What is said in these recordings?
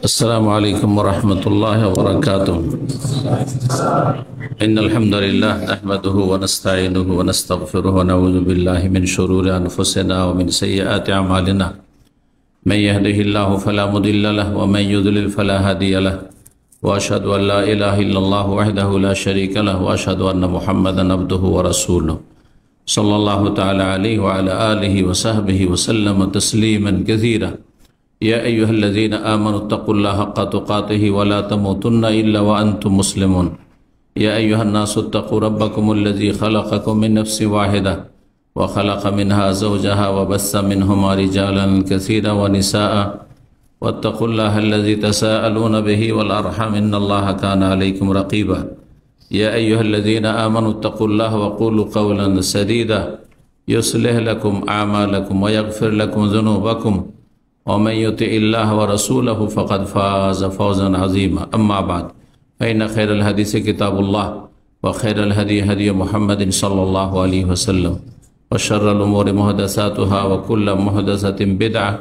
السلام عليكم ورحمة الله وبركاته. إن الحمد لله نحمده ونستعينه ونستغفره ونعوذ بالله من شرور أنفسنا ومن سيئات أعمالنا. من يهده الله فلا مضل له ومن يضلل فلا هادي له وأشهد أن لا إله إلا الله وحده لا شريك له وأشهد أن محمدا عبده ورسوله صلى الله تعالى عليه وعلى آله وصحبه وسلم تسليما كثيرا. يا أيها الذين آمنوا اتقوا الله حق تقاته ولا تموتن إلا وأنتم مسلمون. يا أيها الناس اتقوا ربكم الذي خلقكم من نفس واحدة وخلق منها زوجها وبث منهما رجالا كثيرا ونساء واتقوا الله الذي تساءلون به والأرحام إن الله كان عليكم رقيبا. يا أيها الذين آمنوا اتقوا الله وقولوا قولا سديدا يصلح لكم أعمالكم ويغفر لكم ذنوبكم ومن يطع الله ورسوله فقد فاز فوزا عظيما. أما بعد فإن خير الحديث كتاب الله وخير الهدي هدي محمد صلى الله عليه وسلم وشر الأمور محدثاتها وكل محدثة بدعة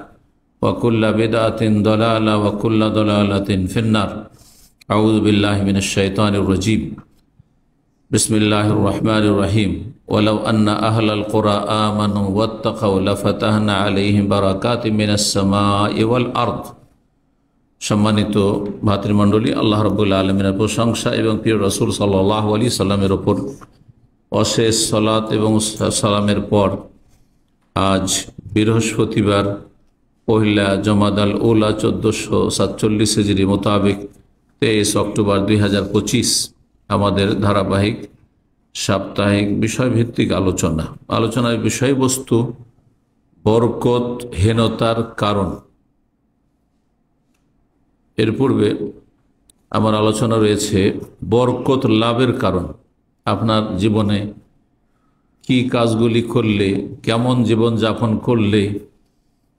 وكل بدعة ضلالة وكل ضلالة في النار. أعوذ بالله من الشيطان الرجيم. بسم الله الرحمن الرحيم. ولو أن أهل القرى آمنوا واتقوا لفتحنا عليهم بركات من السماء والأرض. সম্মানিত ভাতৃমণ্ডলী, আল্লাহ রাব্বুল আলামিনের প্রশংসা এবং প্রিয় রাসূল সাল্লাল্লাহু আলাইহি সাল্লামের উপর অশেষ সালাত এবং সালামের পর আজ বৃহস্পতিবার পহিলা জমাদাল উলা 1447 হিজরি মোতাবেক 23 অক্টোবর 2025 আমাদের ধারাবাহিক সাপ্তাহিক বিষয়ভিত্তিক আলোচনার বিষয়বস্তু বরকতহীনতার কারণ। এর পূর্বে আমার আলোচনা রয়েছে বরকত লাভের কারণ। আপনার জীবনে কি কাজগুলি করলে, কেমন জীবন যাপন করলে,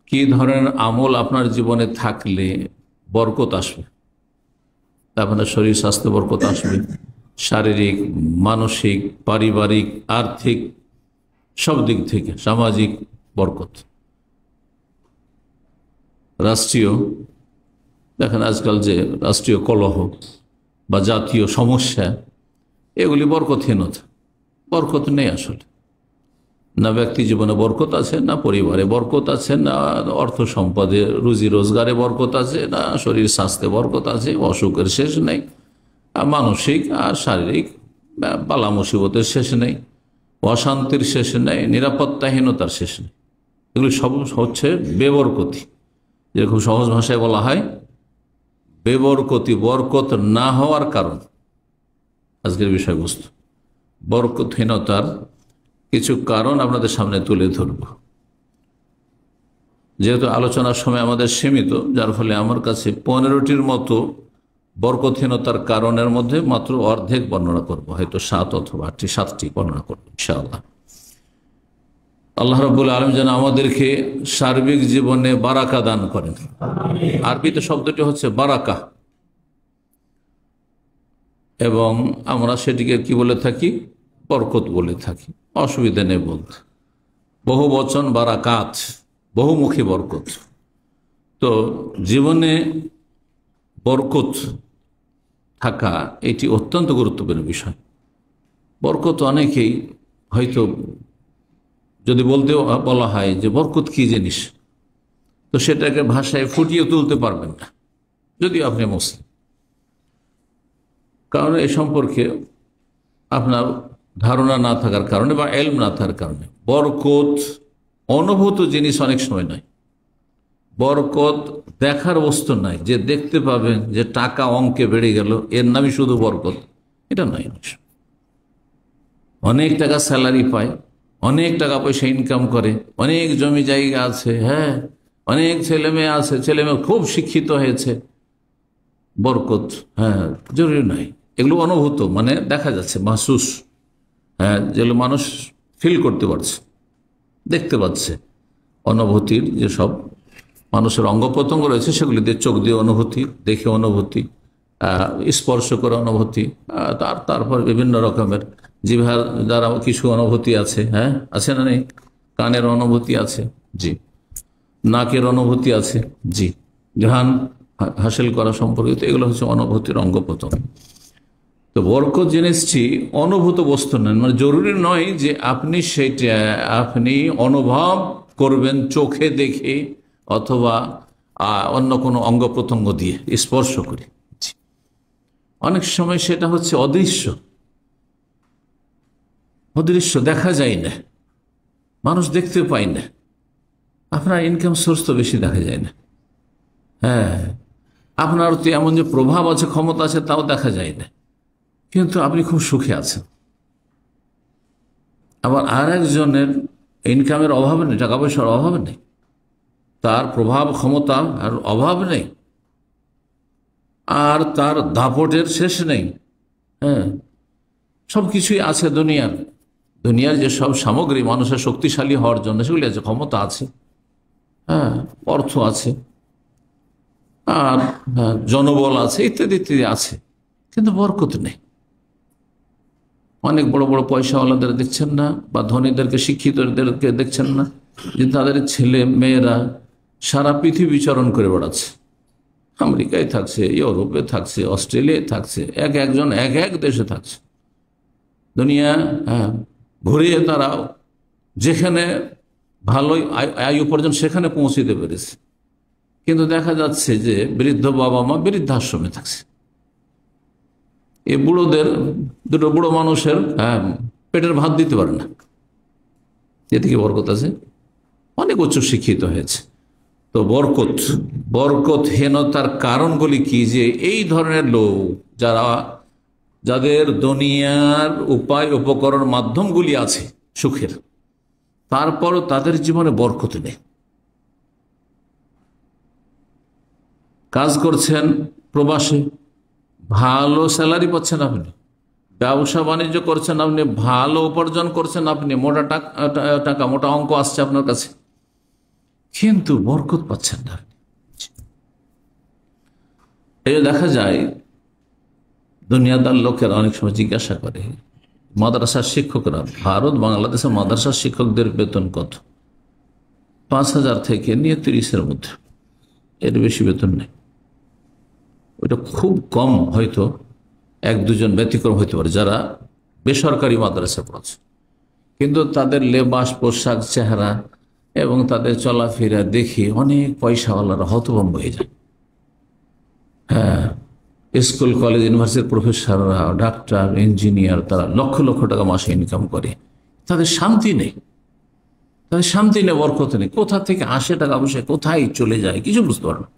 কি ধরনের আমল আপনার জীবনে থাকলে বরকত আসবে। আপনার শরীর স্বাস্থ্য বরকত আসবে, শারীরিক, মানসিক, পারিবারিক, আর্থিক সব দিক থেকে, সামাজিক বরকত। রাষ্ট্রীয়, দেখেন আজকাল যে রাষ্ট্রীয় কলহ বা জাতীয় সমস্যা, এগুলি বরকতহীনতা। বরকত নেই আসলে, না ব্যক্তি জীবনে বরকত আছে, না পরিবারে বরকত আছে, না অর্থ সম্পদে রুজি রোজগারে বরকত আছে, না শরীর স্বাস্থ্যে বরকত আছে। অসুখের শেষ নেই, মানসিক আর শারীরিক বালা মুসিবতের শেষ নেই, অশান্তির শেষ নেই, নিরাপত্তাহীনতার শেষ নেই। এগুলি সব হচ্ছে বেবরকতি। যেরকম সহজ ভাষায় বলা হয় বেবরকতি, বরকত না হওয়ার কারণ। আজকের বিষয়বস্তু বরকতহীনতার কিছু কারণ আপনাদের সামনে তুলে ধরব। যেহেতু আলোচনার সময় আমাদের সীমিত, যার ফলে আমার কাছে 15টির মতো বরকতহীনতার কারণের মধ্যে মাত্র অর্ধেক বর্ণনা করব, হয়তো 7 অথবা 7টি বর্ণনা করব ইনশাআল্লাহ। আল্লাহ রাব্বুল আলামিন যেন আমাদেরকে সার্বিক জীবনে বারাকা দান করেন। আরবিতে শব্দটি হচ্ছে বারাকা, এবং আমরা সেটিকে কি বলে থাকি? বরকত বলে থাকি। অসুবিধা নেই বলতে। বহু বচন বারাকাত, বহুমুখী বরকত। তো জীবনে বরকত থাকা এটি অত্যন্ত গুরুত্বপূর্ণ বিষয়। বরকত অনেকেই হয়তো যদি বলা হয় যে বরকত কি জিনিস, তো সেটাকে ভাষায় ফুটিয়ে তুলতে পারবেন না যদি আপনি মুসলিম। কারণ এ সম্পর্কে আপনার ধারণা না থাকার কারণে বা এলম না থাকার কারণে। বরকত অনুভূত জিনিস অনেক সময় নয়। বরকত দেখার বস্তু নয়, যে দেখতে পাবেন যে টাকা অঙ্কে বেড়ে গেল এর নামই শুধু বরকত, এটা নয়। অনেক টাকা স্যালারি পায়, অনেক টাকা পয়সা ইনকাম করে, অনেক জমি জায়গা আছে, হ্যাঁ, অনেক ছেলে মেয়ে আছে, ছেলে মেয়ে খুব শিক্ষিত হয়েছে, বরকত হ্যাঁ জরুরি নয়। এগুলো অনুভূত, মানে দেখা যাচ্ছে, মাহসুস, হ্যাঁ, যেগুলো মানুষ ফিল করতে পারছে, দেখতে পাচ্ছে। অনুভূতির যেসব মানুষের অঙ্গ প্রত্যঙ্গ রয়েছে সেগুলি দিয়ে, চোখ দিয়ে অনুভূতি, দেখে অনুভূতি, স্পর্শ করে অনুভূতি, তারপর বিভিন্ন রকমের জিহ্বার দ্বারা কিছু অনুভূতি আছে, হ্যাঁ, আছে না নেই? কানের অনুভূতি আছে, জি। নাকের অনুভূতি আছে, জি। ঘ্রাণ হাসিল করা সম্পর্কিত, এগুলো হচ্ছে অনুভূতির অঙ্গ প্রত্যঙ্গ। তো বরকত জেনেছি অনুভূত বস্তু নেন, মানে জরুরি নয় যে আপনি সেটা আপনি অনুভব করবেন চোখে দেখে অথবা অন্য কোনো অঙ্গ প্রত্যঙ্গ দিয়ে স্পর্শ করে। অনেক সময় সেটা হচ্ছে অদৃশ্য, অদৃশ্য দেখা যায় না, মানুষ দেখতে পায় না। আপনার ইনকাম সোর্স তো বেশি দেখা যায় না, হ্যাঁ, আপনার তো এমন যে প্রভাব আছে, ক্ষমতা আছে, তাও দেখা যায় না, কিন্তু আপনি খুব সুখে আছেন। আবার আর একজনের ইনকামের অভাব নেই, টাকা পয়সার অভাব নেই, তার প্রভাব ক্ষমতা আর অভাব নেই, আর তার দাপটের শেষ নেই। হ্যাঁ, সব কিছুই আছে দুনিয়ার যে সব সামগ্রী মানুষের শক্তিশালী হওয়ার জন্য সেগুলি আছে, ক্ষমতা আছে, হ্যাঁ, অর্থ আছে, আর জনবল আছে, ইত্যাদি ইত্যাদি আছে, কিন্তু বরকত নেই। অনেক বড় বড় পয়সাওয়ালাদের দেখছেন না, বা ধনীদেরকে শিক্ষিতদেরকে দেখছেন না, যে তাদের ছেলে মেয়েরা সারা পৃথিবী বিচরণ করে বেড়াচ্ছে, আমেরিকায় থাকছে, ইউরোপে থাকছে, অস্ট্রেলিয়ায় থাকছে, একজন এক দেশে থাকছে, দুনিয়া ঘুরিয়ে তারা যেখানে ভালোই আয় উপার্জন সেখানে পৌঁছিতে পেরেছে। কিন্তু দেখা যাচ্ছে যে বৃদ্ধ বাবা মা বৃদ্ধাশ্রমে থাকছে। এই বুড়োদের, দুটো বুড়ো মানুষের পেটের ভাত দিতে পারে না, এদিকে বরকত আছে, অনেক উচ্চ শিক্ষিত হয়েছে। তো বরকতহীনতার কারণগুলি কি? যে এই ধরনের লোক যাদের দুনিয়ার উপায় উপকরণ মাধ্যমগুলি আছে সুখের, তারপরও তাদের জীবনে বরকত নেই। কাজ করছেন প্রবাসে, ভালো স্যালারি পাচ্ছেন আপনি, ব্যবসা বাণিজ্য করছেন আপনি, ভালো উপার্জন করছেন আপনি, মোটা টাকা মোটা অঙ্ক আসছে আপনার কাছে, কিন্তু বরকত পাচ্ছেন না। এই দেখা যায় দুনিয়াদার লোকেরা অনেক সময় জিজ্ঞাসা করে, মাদ্রাসার শিক্ষকরা, ভারত বাংলাদেশের মাদ্রাসার শিক্ষকদের বেতন কত? 5,000 থেকে নিয়ে 30-এর মধ্যে, এর বেশি বেতন নেই। ওইটা খুব কম, হয়তো 1-2 জন ব্যতিক্রম হইতে পারে যারা বেসরকারি মাদ্রাসায় পড়াচ্ছে, কিন্তু তাদের লেবাস পোশাক চেহারা এবং তাদের চলাফেরা দেখে অনেক পয়সাওয়ালারা হতভম্ব হয়ে যায়। হ্যাঁ, স্কুল কলেজ ইউনিভার্সিটির প্রফেসররা, ডাক্তার, ইঞ্জিনিয়ার, তারা লক্ষ লক্ষ টাকা মাসে ইনকাম করে, তাদের শান্তি নেই, বরকত নেই। কোথা থেকে আসে টাকা পয়সা, কোথায় চলে যায় কিছু বুঝতে পারে না।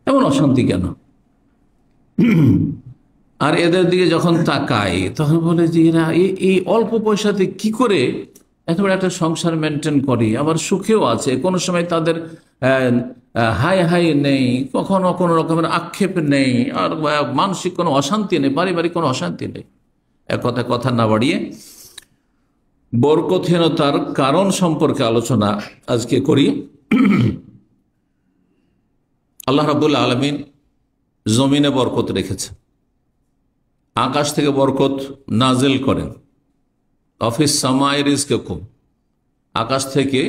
এমন অশান্তি কেন? আর এদের দিকে যখন তাকাই তখন বলে যে এরা এই অল্প পয়সাতে কি করে এত বড় একটা সংসার মেনটেন করে, আবার সুখেও আছে। কোনো সময় তাদের হাই নেই, কখনো কোনো রকমের আক্ষেপ নেই, আর মানসিক কোনো অশান্তি নেই, পারিবারিক কোনো অশান্তি নেই। এক কথা না বাড়িয়ে বরকতহীনতার কারণ সম্পর্কে আলোচনা আজকে করি। আল্লাহ রাব্বুল আলামিন জমিনে বরকত রেখেছে, আকাশ থেকে বরকত নাজিল করেন। অফিস সামাই রিজকুম, আকাশ থেকে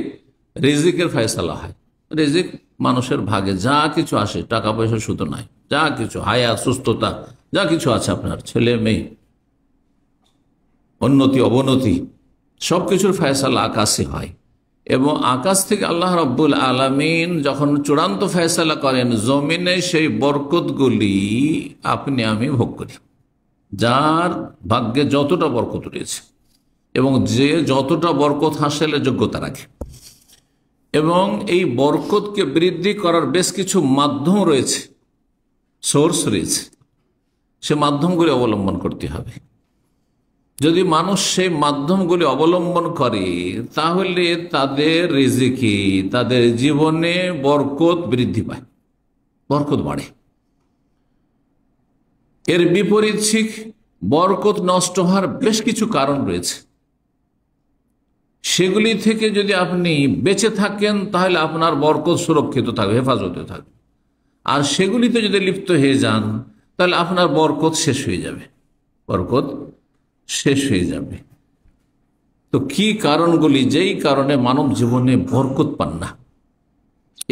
রিজিকের ফয়সালা হয়। রিজিক মানুষের ভাগে যা কিছু আসে, টাকা পয়সা শুধু নয়, যা কিছু হায়াত, সুস্থতা, যা কিছু আছে, আপনার ছেলে মেয়ে, উন্নতি অবনতি, সবকিছুর ফয়সালা আকাশে হয়। এবং আকাশ থেকে আল্লাহ রাব্বুল আলামিন যখন চূড়ান্ত ফয়সালা করেন, জমিনে সেই বরকতগুলি আপনি আমি ভোগ করি। যার ভাগ্যে যতটা বরকত রয়েছে এবং যে যতটা বরকত হাসিলের যোগ্যতা রাখে, এবং এই বরকতকে বৃদ্ধি করার বেশ কিছু মাধ্যম রয়েছে, সোর্স রয়েছে, সে মাধ্যমগুলি অবলম্বন করতে হবে। যদি মানুষ সেই মাধ্যমগুলি অবলম্বন করে তাহলে তাদের রিজিকে, তাদের জীবনে বরকত বৃদ্ধি পায়, বরকত বাড়ে। এর বিপরীত ঠিক বরকত নষ্ট হওয়ার বেশ কিছু কারণ রয়েছে, সেগুলি থেকে যদি আপনি বেঁচে থাকেন তাহলে আপনার বরকত সুরক্ষিত থাকবে, হেফাজতে থাকবে। আর সেগুলিতে যদি লিপ্ত হয়ে যান তাহলে আপনার বরকত শেষ হয়ে যাবে, বরকত শেষ হয়ে যাবে। তো কি কারণগুলি, যেই কারণে মানব জীবনে বরকত পান না,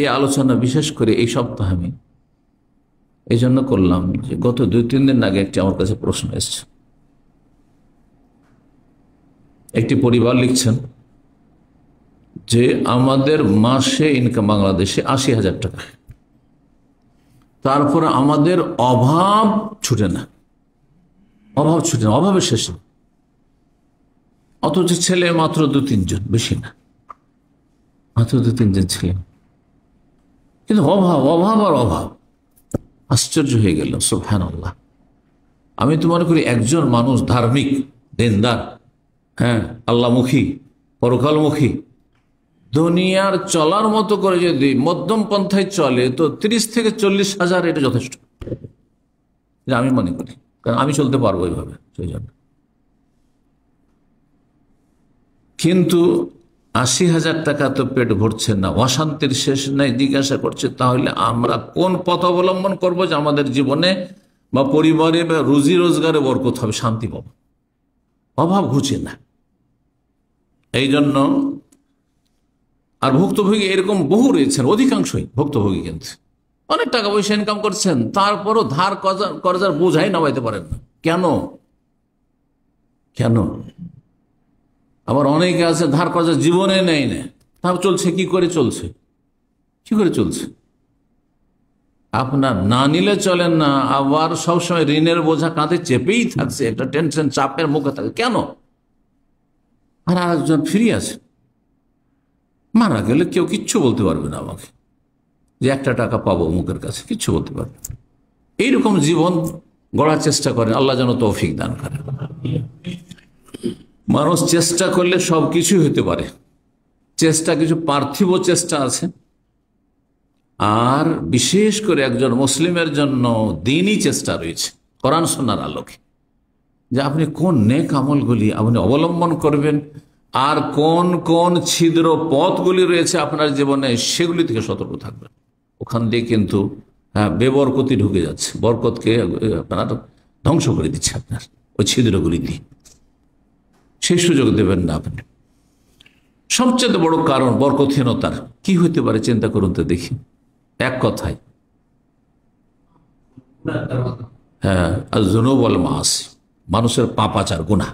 এই আলোচনা বিশেষ করে এই সপ্তাহে আমি এই জন্য করলাম যে গত 2-3 দিন আগে একটি আমার কাছে প্রশ্ন এসছে। একটি পরিবার লিখছেন যে আমাদের মাসে ইনকাম বাংলাদেশে 80,000 টাকা, তারপরে আমাদের অভাব ছুটে না, অভাবের শেষে, অথচ ছেলে মাত্র 2-3 জন, বেশি না, মাত্র 2-3 জন ছেলে, কিন্তু অভাব আর অভাব। আশ্চর্য হয়ে গেল, সুবহানাল্লাহ। আমি তো মনে করি একজন মানুষ ধার্মিক, দিনদার, হ্যাঁ, আল্লাহমুখী, পরকালমুখী, দুনিয়ার চলার মতো করে যদি মধ্যম পন্থায় চলে তো 30 থেকে 40,000 এটা যথেষ্ট, আমি মনে করি, কারণ আমি চলতে পারবো এইভাবে, সেই জন্য। কিন্তু 80,000 টাকা তো পেট ভরছে না, অশান্তির শেষ নাই। জিজ্ঞাসা করছে তাহলে আমরা কোন পথ অবলম্বন করবো যে আমাদের জীবনে বা পরিবারে বা রুজি রোজগারে বরকত হবে, শান্তি পাবো, অভাব ঘুচে না। এই জন্য আর ভুক্তভোগী এরকম বহু রয়েছেন, অধিকাংশই ভুক্তভোগী, কিন্তু অনেক টাকা পয়সা ইনকাম করছেন, তারপরও ধার কর্জার বোঝাই নামাইতে পারেন না। কেন? আবার অনেকে আছে ধার কর্জা জীবনে নেই না, তাও চলছে। কি করে চলছে? আপনার না নিলে চলেন না, আবার সবসময় ঋণের বোঝা কাঁধে চেপেই থাকছে, একটা টেনশন, চাপের মুখে থাকে। কেন? আর আরেকজন ফ্রি আছে, মারা গেলে কেউ কিচ্ছু বলতে পারবে না আমাকে যে 1 টাকা পাবো মুখের কাছে, কিচ্ছু বলতে পারবে না। এইরকম জীবন গড়ার চেষ্টা করেন, আল্লাহ যেন তৌফিক দান করেন। মানুষ চেষ্টা করলে সবকিছু হতে পারে। চেষ্টা, কিছু পার্থিব চেষ্টা আছে, আর বিশেষ করে একজন মুসলিমের জন্য দিনই চেষ্টা রয়েছে, কোরআন সুন্নাহর আলোকে, যে আপনি কোন নেক আমলগুলি আপনি অবলম্বন করবেন, আর কোন কোন ছিদ্র পথগুলি রয়েছে আপনার জীবনে, সেগুলি থেকে সতর্ক থাকবেন। ওখান দিয়ে কিন্তু বেবরকতি ঢুকে যাচ্ছে, বরকতকে আপনার ধ্বংস করে দিচ্ছে আপনার ওই ছিদ্রগুলি দিয়ে, সেই সুযোগ দেবেন না আপনি। সবচেয়ে বড় কারণ বরকতহীনতার কি হতে পারে চিন্তা করুন তো দেখি। এক কথায়, যুনুব ওয়াল মাআসি, মানুষের পাপাচার, গুনাহ,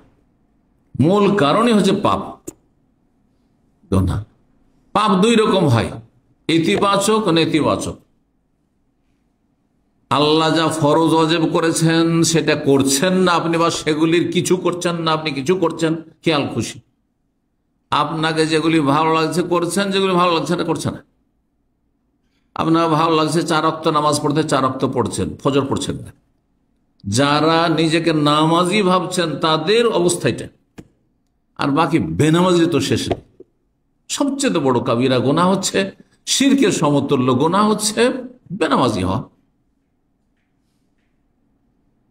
মূল কারণই হচ্ছে পাপ, গুনাহ। পাপ 2 রকম হয়, ইতিবাচক ও নেতিবাচক। আল্লাহ যা ফরজ ওয়াজিব করেছেন সেটা করছেন না আপনি, বা সেগুলির কিছু করছেন না আপনি, কিছু করছেন খেয়াল খুশি। আপনাকে যেগুলি ভালো লাগছে করছেন, যেগুলি ভালো লাগছে না করছেন না। আপনার ভালো লাগছে 4 ওয়াক্ত নামাজ পড়তে, 4 ওয়াক্ত পড়ছেন, ফজর পড়ছেন না। যারা নিজেকে নামাজি ভাবছেন তাদের অবস্থাটা, আর বাকি বেনামাজি তো শেষ। সবচেয়ে বড় কাবিরা গুনাহ হচ্ছে, শিরকের সমতুল্য গুনাহ হচ্ছে বেনামাজি হওয়া।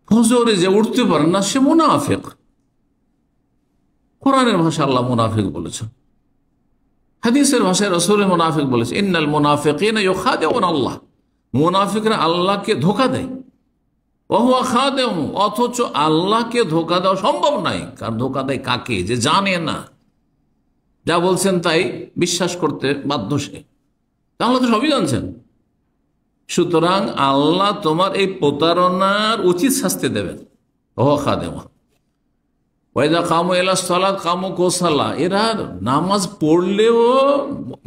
ফজরে যে উঠতে পারেন না সে মুনাফিক। কোরআনের ভাষা আল্লাহ মুনাফিক বলেছেন, হাদিসের ভাষায় রাসূল মুনাফিক বলেছে, ইন্নাল মুনাফিকিনা ইউখাদিউনা আল্লাহ, মুনাফিকরা আল্লাহকে ধোঁকা দেয়। ওয়া হুয়া খাদিউম, অথচ আল্লাহকে ধোঁকা দেওয়া সম্ভব নাই। কারণ ধোঁকা দেয় কাকে? যে জানে না, যা বলছেন তাই বিশ্বাস করতে বাধ্য সে। তাহলে তো সবই জানছেন। সুতরাং আল্লাহ তোমার এই প্রতারণার উচিত শাস্তি দেবেন। ওয়া খাদিউম ওয়াইদা কামু ইলা সালাত কামু কুসালা, এরা নামাজ পড়লেও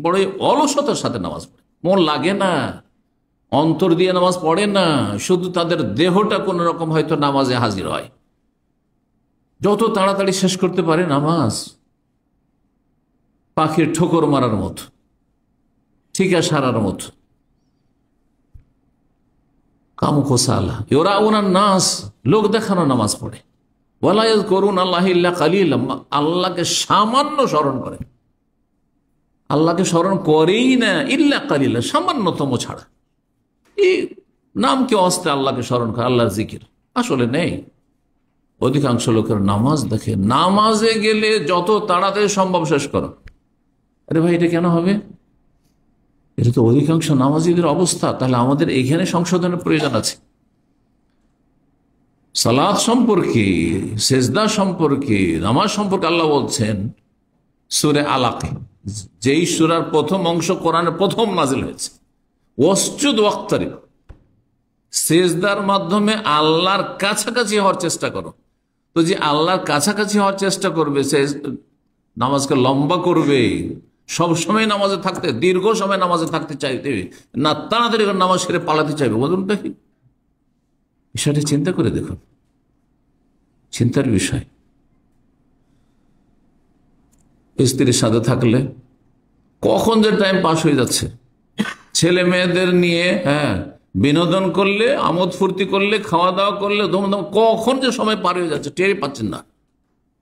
বড় অলসতার সাথে নামাজ পড়ে, মন লাগে না, অন্তর দিয়ে নামাজ পড়ে না, শুধু তাদের দেহটা কোন রকম হয়তো নামাজে হাজির হয়। যত তাড়াতাড়ি শেষ করতে পারে নামাজ, পাখির ঠোকর মারার মতো, ঠিকা সারার মতো। কামু কুসালা ওরা ওনার নাস, লোক দেখানো নামাজ পড়ে। করুন আল্লাহ ইল্লা কালিলা, আল্লাহকে সামান্য স্মরণ করে, আল্লাহকে স্মরণ করেই না, ইল্লা কালিলা, সামান্যতম ছাড়া। এই নামকে অস্তে আল্লাহকে স্মরণ করে, আল্লাহর জিকির আসলে নেই। অধিকাংশ লোকের নামাজ দেখে, নামাজে গেলে যত তাড়াতাড়ি সম্ভব শেষ করো। আরে ভাই, এটা কেন হবে? এটা তো অধিকাংশ নামাজীদের অবস্থা। তাহলে আমাদের এখানে সংশোধনের প্রয়োজন আছে। সালাত সম্পর্কে, সেজদা সম্পর্কে, নামাজ সম্পর্কে আল্লাহ বলছেন সূরা আলাকে, যেই সূরার প্রথম অংশ কোরআনের প্রথম নাজিল হয়েছে, ওয়াসজুদ ওয়াক্তারিব, সেজদার মাধ্যমে আল্লাহর কাছাকাছি হওয়ার চেষ্টা করো। তো যে আল্লাহর কাছাকাছি হওয়ার চেষ্টা করবে, সে নামাজকে লম্বা করবে, সব সময় নামাজে থাকতে, দীর্ঘ সময় নামাজে থাকতে চাইতে না, তাড়াতাড়ি নামাজ সেরে পালাতে চাইবে, বলুনটা কি? বিষয়টি চিন্তা করে দেখুন, চিন্তার বিষয়। স্ত্রীর সাথে থাকলে কখন যে টাইম পাস হয়ে যাচ্ছে, ছেলে মেয়েদের নিয়ে বিনোদন করলে, আমোদ ফুর্তি করলে, খাওয়া দাওয়া করলে, ধুমধাম, কখন যে সময় পার হয়ে যাচ্ছে টেরই পাচ্ছেন না।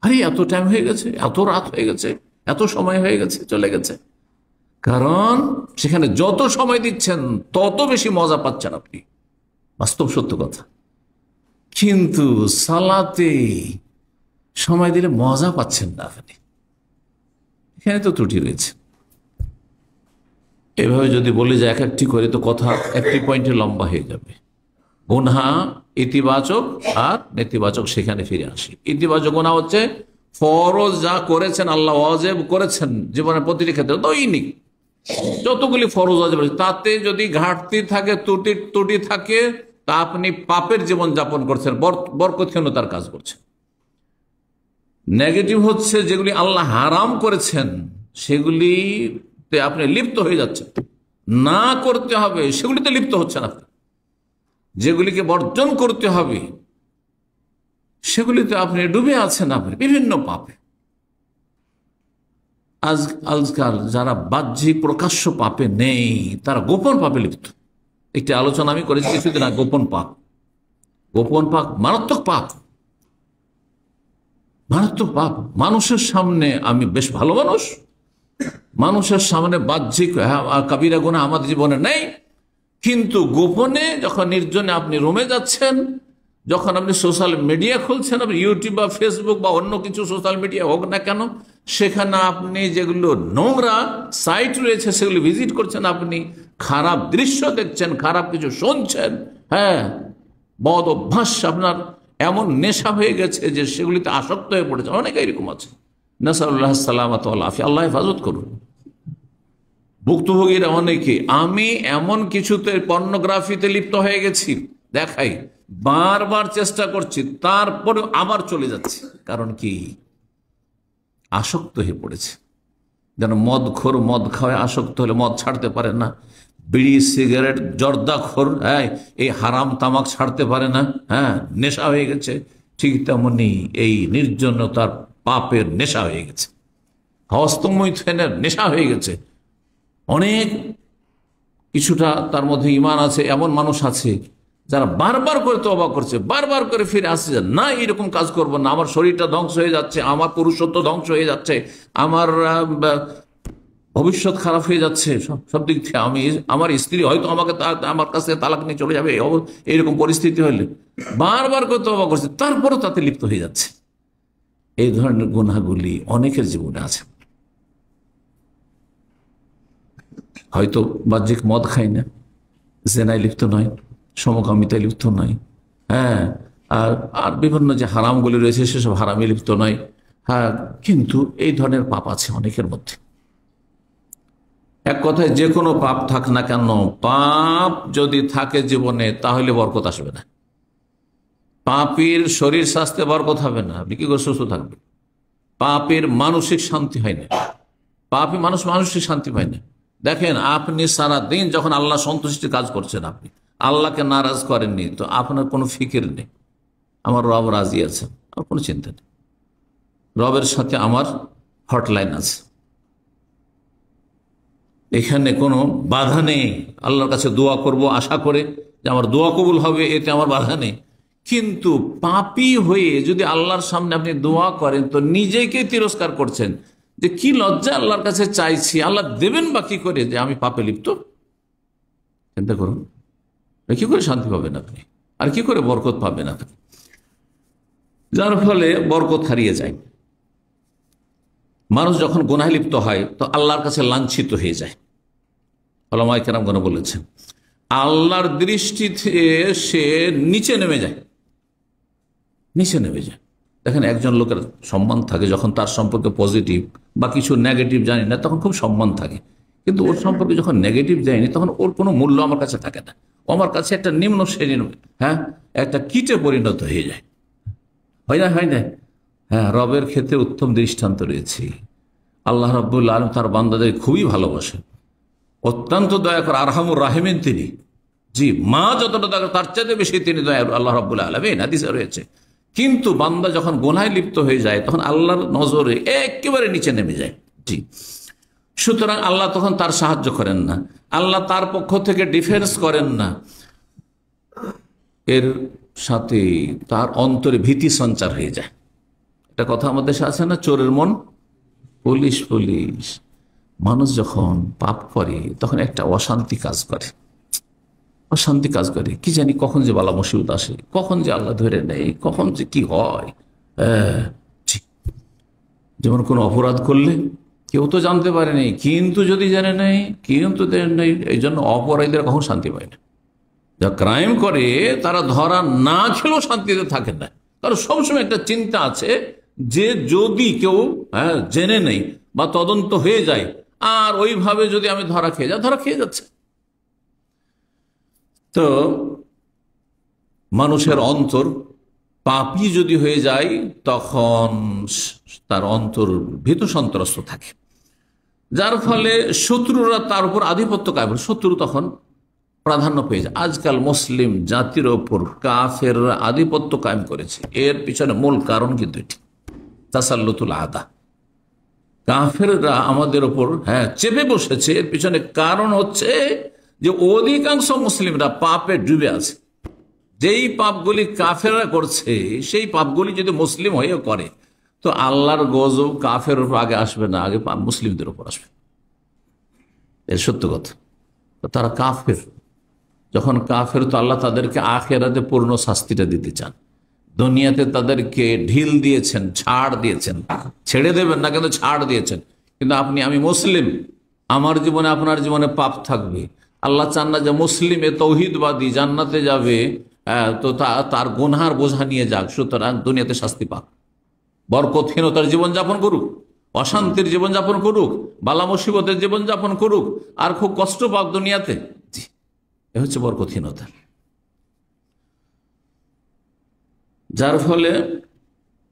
আরে এত টাইম হয়ে গেছে, এত রাত হয়ে গেছে, এত সময় হয়ে গেছে, চলে গেছে। কারণ সেখানে যত সময় দিচ্ছেন তত বেশি মজা পাচ্ছেন আপনি, বাস্তব সত্য কথা। কিন্তু সালাতে সময় দিলে মজা পাচ্ছেন না আপনি, এখানে তো ত্রুটি রয়েছে। এভাবে যদি বলে যায় এক একটি করে, তো কথা একটি পয়েন্টে লম্বা হয়ে যাবে। গুনাহ ইতিবাচক আর নেতিবাচক, সেখানে ফিরে আসি। ইতিবাচক গুনাহ হচ্ছে ফরজ যা করেছেন আল্লাহ, ওয়াজিব করেছেন জীবনের প্রতিটি ক্ষেত্রে, দৈনিক যতগুলি ফরজ ওয়াজিব, তাতে যদি ঘাটতি থাকে, ত্রুটি থাকে, তা আপনি পাপের জীবন যাপন করছেন, বরকতহীনতার কাজ করছেন। নেগেটিভ হচ্ছে যেগুলি আল্লাহ হারাম করেছেন সেগুলিতে আপনি লিপ্ত হয়ে যাচ্ছেন, না করতে হবে সেগুলিতে লিপ্ত হচ্ছেন আপনি। যেগুলিকে বর্জন করতে হবে সেগুলিতে আপনি ডুবে আছেন, আপনি বিভিন্ন পাপে। আজকাল যারা বাহ্যিক প্রকাশ্য পাপে নেই, তারা গোপন পাপে লিপ্ত। একটি আলোচনা আমি করেছি কিছুদিন আগে, গোপন পাপ। গোপন পাপ মারাত্মক পাপ, মারাত্মক পাপ। মানুষের সামনে আমি বেশ ভালো মানুষ, মানুষের সামনে বাহ্যিক কাবিরা গুনাহ আমাদের জীবনে নেই, কিন্তু গোপনে যখন নির্জনে আপনি রুমে যাচ্ছেন, যখন আপনি সোশ্যাল মিডিয়া খুলছেন, আপনি ইউটিউব বা ফেসবুক বা অন্য কিছু সোশ্যাল মিডিয়া হোক না কেন, সেখানে আপনি যেগুলো নোংরা সাইট রয়েছে সেগুলো ভিজিট করছেন, আপনি খারাপ দৃশ্য দেখছেন, খারাপ কিছু শুনছেন, বদ অভ্যাস আপনার এমন নেশা হয়ে গেছে যে সেগুলিতে আসক্ত হয়ে পড়েছে। অনেকে এরকম আছে, নাসাল্লাহ সালামাত ওয়াল আফিয়া, আল্লাহ হেফাজত করুন। ভুক্তভোগীরা অনেকে, আমি এমন কিছুতে পর্নোগ্রাফিতে লিপ্ত হয়ে গেছি, দেখাই, বারবার চেষ্টা করছি, তারপরে আবার চলে যাচ্ছে। কারণ কি? আসক্ত হয়ে পড়েছে। যেন মদখোর, মদ খাওয়ায় আসক্ত হলে মদ ছাড়তে পারে না, বিড়ি সিগারেট জর্দাখোর এই হারাম তামাক ছাড়তে পারে না, নেশা হয়ে গেছে। ঠিক তেমনি এই নির্জনতার পাপের নেশা হয়ে গেছে, হস্তমৈথুনের নেশা হয়ে গেছে। অনেক কিছুটা তার মধ্যে ঈমান আছে, এমন মানুষ আছে যারা বারবার করে তওবা করছে, বারবার করে ফিরে আসছে, না এরকম কাজ করব না, আমার শরীরটা ধ্বংস হয়ে যাচ্ছে, আমার পুরুষত্ব ধ্বংস হয়ে যাচ্ছে, আমার ভবিষ্যৎ খারাপ হয়ে যাচ্ছে সব দিক থেকে। আমার স্ত্রী হয়তো আমার কাছে তালাক নিয়ে চলে যাবে, এইরকম পরিস্থিতি হলে বারবার করে তওবা করছে, তারপরও তাতে লিপ্ত হয়ে যাচ্ছে। এই ধরনের গুনাহগুলি অনেকের জীবনে আছে। হয়তো বাহ্যিক মদ খায় না, জেনায় লিপ্ত নয়, সমকামিতায় লিপ্ত নয়, আর বিভিন্ন যে হারামগুলি রয়েছে সেসব হারামে লিপ্ত নয়, কিন্তু এই ধরনের পাপ আছে অনেকের মধ্যে। এক কথায় যে কোনো পাপ থাক না কেন, পাপ যদি থাকে জীবনে তাহলে বরকত আসবে না। পাপীর শরীর স্বাস্থ্যে বরকত হবে না, আপনি কি করে সুস্থ থাকবে? পাপের মানসিক শান্তি হয় না, পাপী মানুষ মানসিক শান্তি পায় না। দেখেন, আপনি সারা দিন যখন আল্লাহ সন্তুষ্টির কাজ করছেন, আপনি আল্লাহকে নারাজ করেননি, তো আপনার কোনো ফিকির নেই, আমার রব রাজি আছেন, আমার কোনো চিন্তা নেই, রবের সাথে আমার হটলাইন আছে, এখানে কোনো বাধা নেই। আল্লাহর কাছে দোয়া করব আশা করে যে আমার দোয়া কবুল হবে, এতে আমার বাধা নেই। কিন্তু পাপী হয়ে যদি আল্লাহর সামনে আপনি দোয়া করেন, তো নিজেকে তিরস্কার করছেন, যে কি লজ্জা আল্লাহর কাছে চাইছি, আল্লাহ দেবেন বা কি করে, যে আমি পাপে লিপ্ত। চিন্তা করুন, কি করে শান্তি পাবেন আপনি, আর কি করে বরকত পাবেন আপনি? যার ফলে বরকত হারিয়ে যায়। মানুষ যখন গুনাহে লিপ্ত হয় তো আল্লাহর কাছে লাঞ্ছিত হয়ে যায়। ওলামায়ে কেরামগণ বলেছেন, আল্লাহর দৃষ্টিতে সে নিচে নেমে যায়, নিচে নেমে যায়। দেখেন, একজন লোকের সম্মান থাকে যখন তার সম্পর্কে পজিটিভ বা কিছু নেগেটিভ জানি না, তখন খুব সম্মান থাকে। কিন্তু ওর সম্পর্কে যখন নেগেটিভ যায়নি, তখন ওর কোনো মূল্য আমার কাছে থাকে না। আমার কাছে একটা নিম্ন শ্রেণীর একটা কীটে পরিণত হয়ে যায়। হয় না, হয় না? হ্যাঁ, রবের ক্ষেত্রে উত্তম দৃষ্টান্ত রয়েছে। আল্লাহ রাব্বুল আলামিন তার বান্দাদের খুবই ভালোবাসেন, অত্যন্ত দয়া করে, আরহামুর রাহিমিন তিনি। জি, মা যতটা দয়া করে তার চাইতে বেশি তিনি দয়া আল্লাহ রাব্বুল আলামিন, হাদিসে রয়েছে। কিন্তু বান্দা যখন গুনাহে লিপ্ত হয়ে যায় তখন আল্লাহর নজরে একেবারে নিচে নেমে যায়। জি, সুতরাং আল্লাহ তখন তার সাহায্য করেন না, আল্লাহ তার পক্ষ থেকে ডিফেন্স করেন না। এর সাথে তার অন্তরে ভীতি সঞ্চার হয়ে যায়। একটা কথা আমাদের দেশে আছে না, চোরের মন পুলিশ পুলিশ। মানুষ যখন পাপ করে তখন একটা অশান্তি কাজ করে, অশান্তি কাজ করে, কি জানি কখন যে বালা মুসিবত আসে, কখন যে আল্লাহ ধরে নেই, কখন যে কি হয়। যেমন কোনো অপরাধ করলে কেউ তো জানতে পারেনি, কিন্তু যদি জানে নেই, কিন্তু নেই, এই জন্য অপরাধীরা কখন শান্তি পায় না। যা ক্রাইম করে তারা ধরা না খেলেও শান্তিতে থাকে না, কারণ সবসময় একটা চিন্তা আছে যে যদি কেউ জেনে নেই বা তদন্ত হয়ে যায়, আর ওইভাবে যদি আমি ধরা খেয়ে যাচ্ছে। তো মানুষের অন্তর পাপী যদি হয়ে যায় তখন তার অন্তর ভীত সন্ত্রস্ত থাকে, যার ফলে শত্রুরা তার উপর আধিপত্য কায়েম, শত্রু তখন প্রাধান্য পেয়ে যায়। আজকাল মুসলিম জাতির ওপর কাফেররা আধিপত্য কায়েম করেছে, এর পিছনে মূল কারণ কিন্তু এটি, তাসাল্লুতুল আদা। কাফেররা আমাদের ওপর চেপে বসেছে, এর পিছনে কারণ হচ্ছে যে অধিকাংশ মুসলিমরা পাপে ডুবে আছে। যেই পাপগুলি কাফেররা করছে সেই পাপগুলি যদি মুসলিম হয়েও করে তো আল্লাহর গজব কাফের উপর আগে আসবে না, আগে মুসলিমদের উপর আসবে। এর সত্য কথা। তারা কাফের, যখন কাফের তো আল্লাহ তাদেরকে আখিরাতে পূর্ণ শাস্তিটা দিতে চান। দুনিয়াতে তাদেরকে ঢিল দিয়েছেন, ছাড় দিয়েছেন, ছেড়ে দেবেন না কিন্তু ছাড় দিয়েছেন। কিন্তু আমি মুসলিম, আমার জীবনে আপনার জীবনে পাপ থাকবে। আল্লাহ চান না যে মুসলিম তৌহিদবাদী জান্নাতে যাবে, তো তার গুনহার বোঝা নিয়ে যাক, সুতরাং দুনিয়াতে শাস্তি পাক, বরকতহীনতার জীবনযাপন করুক, অশান্তির জীবনযাপন করুক, বালা মুসিবতের জীবনযাপন করুক, আর খুব কষ্ট পাক দুনিয়াতে। এ হচ্ছে বরকতহীনতা, যার ফলে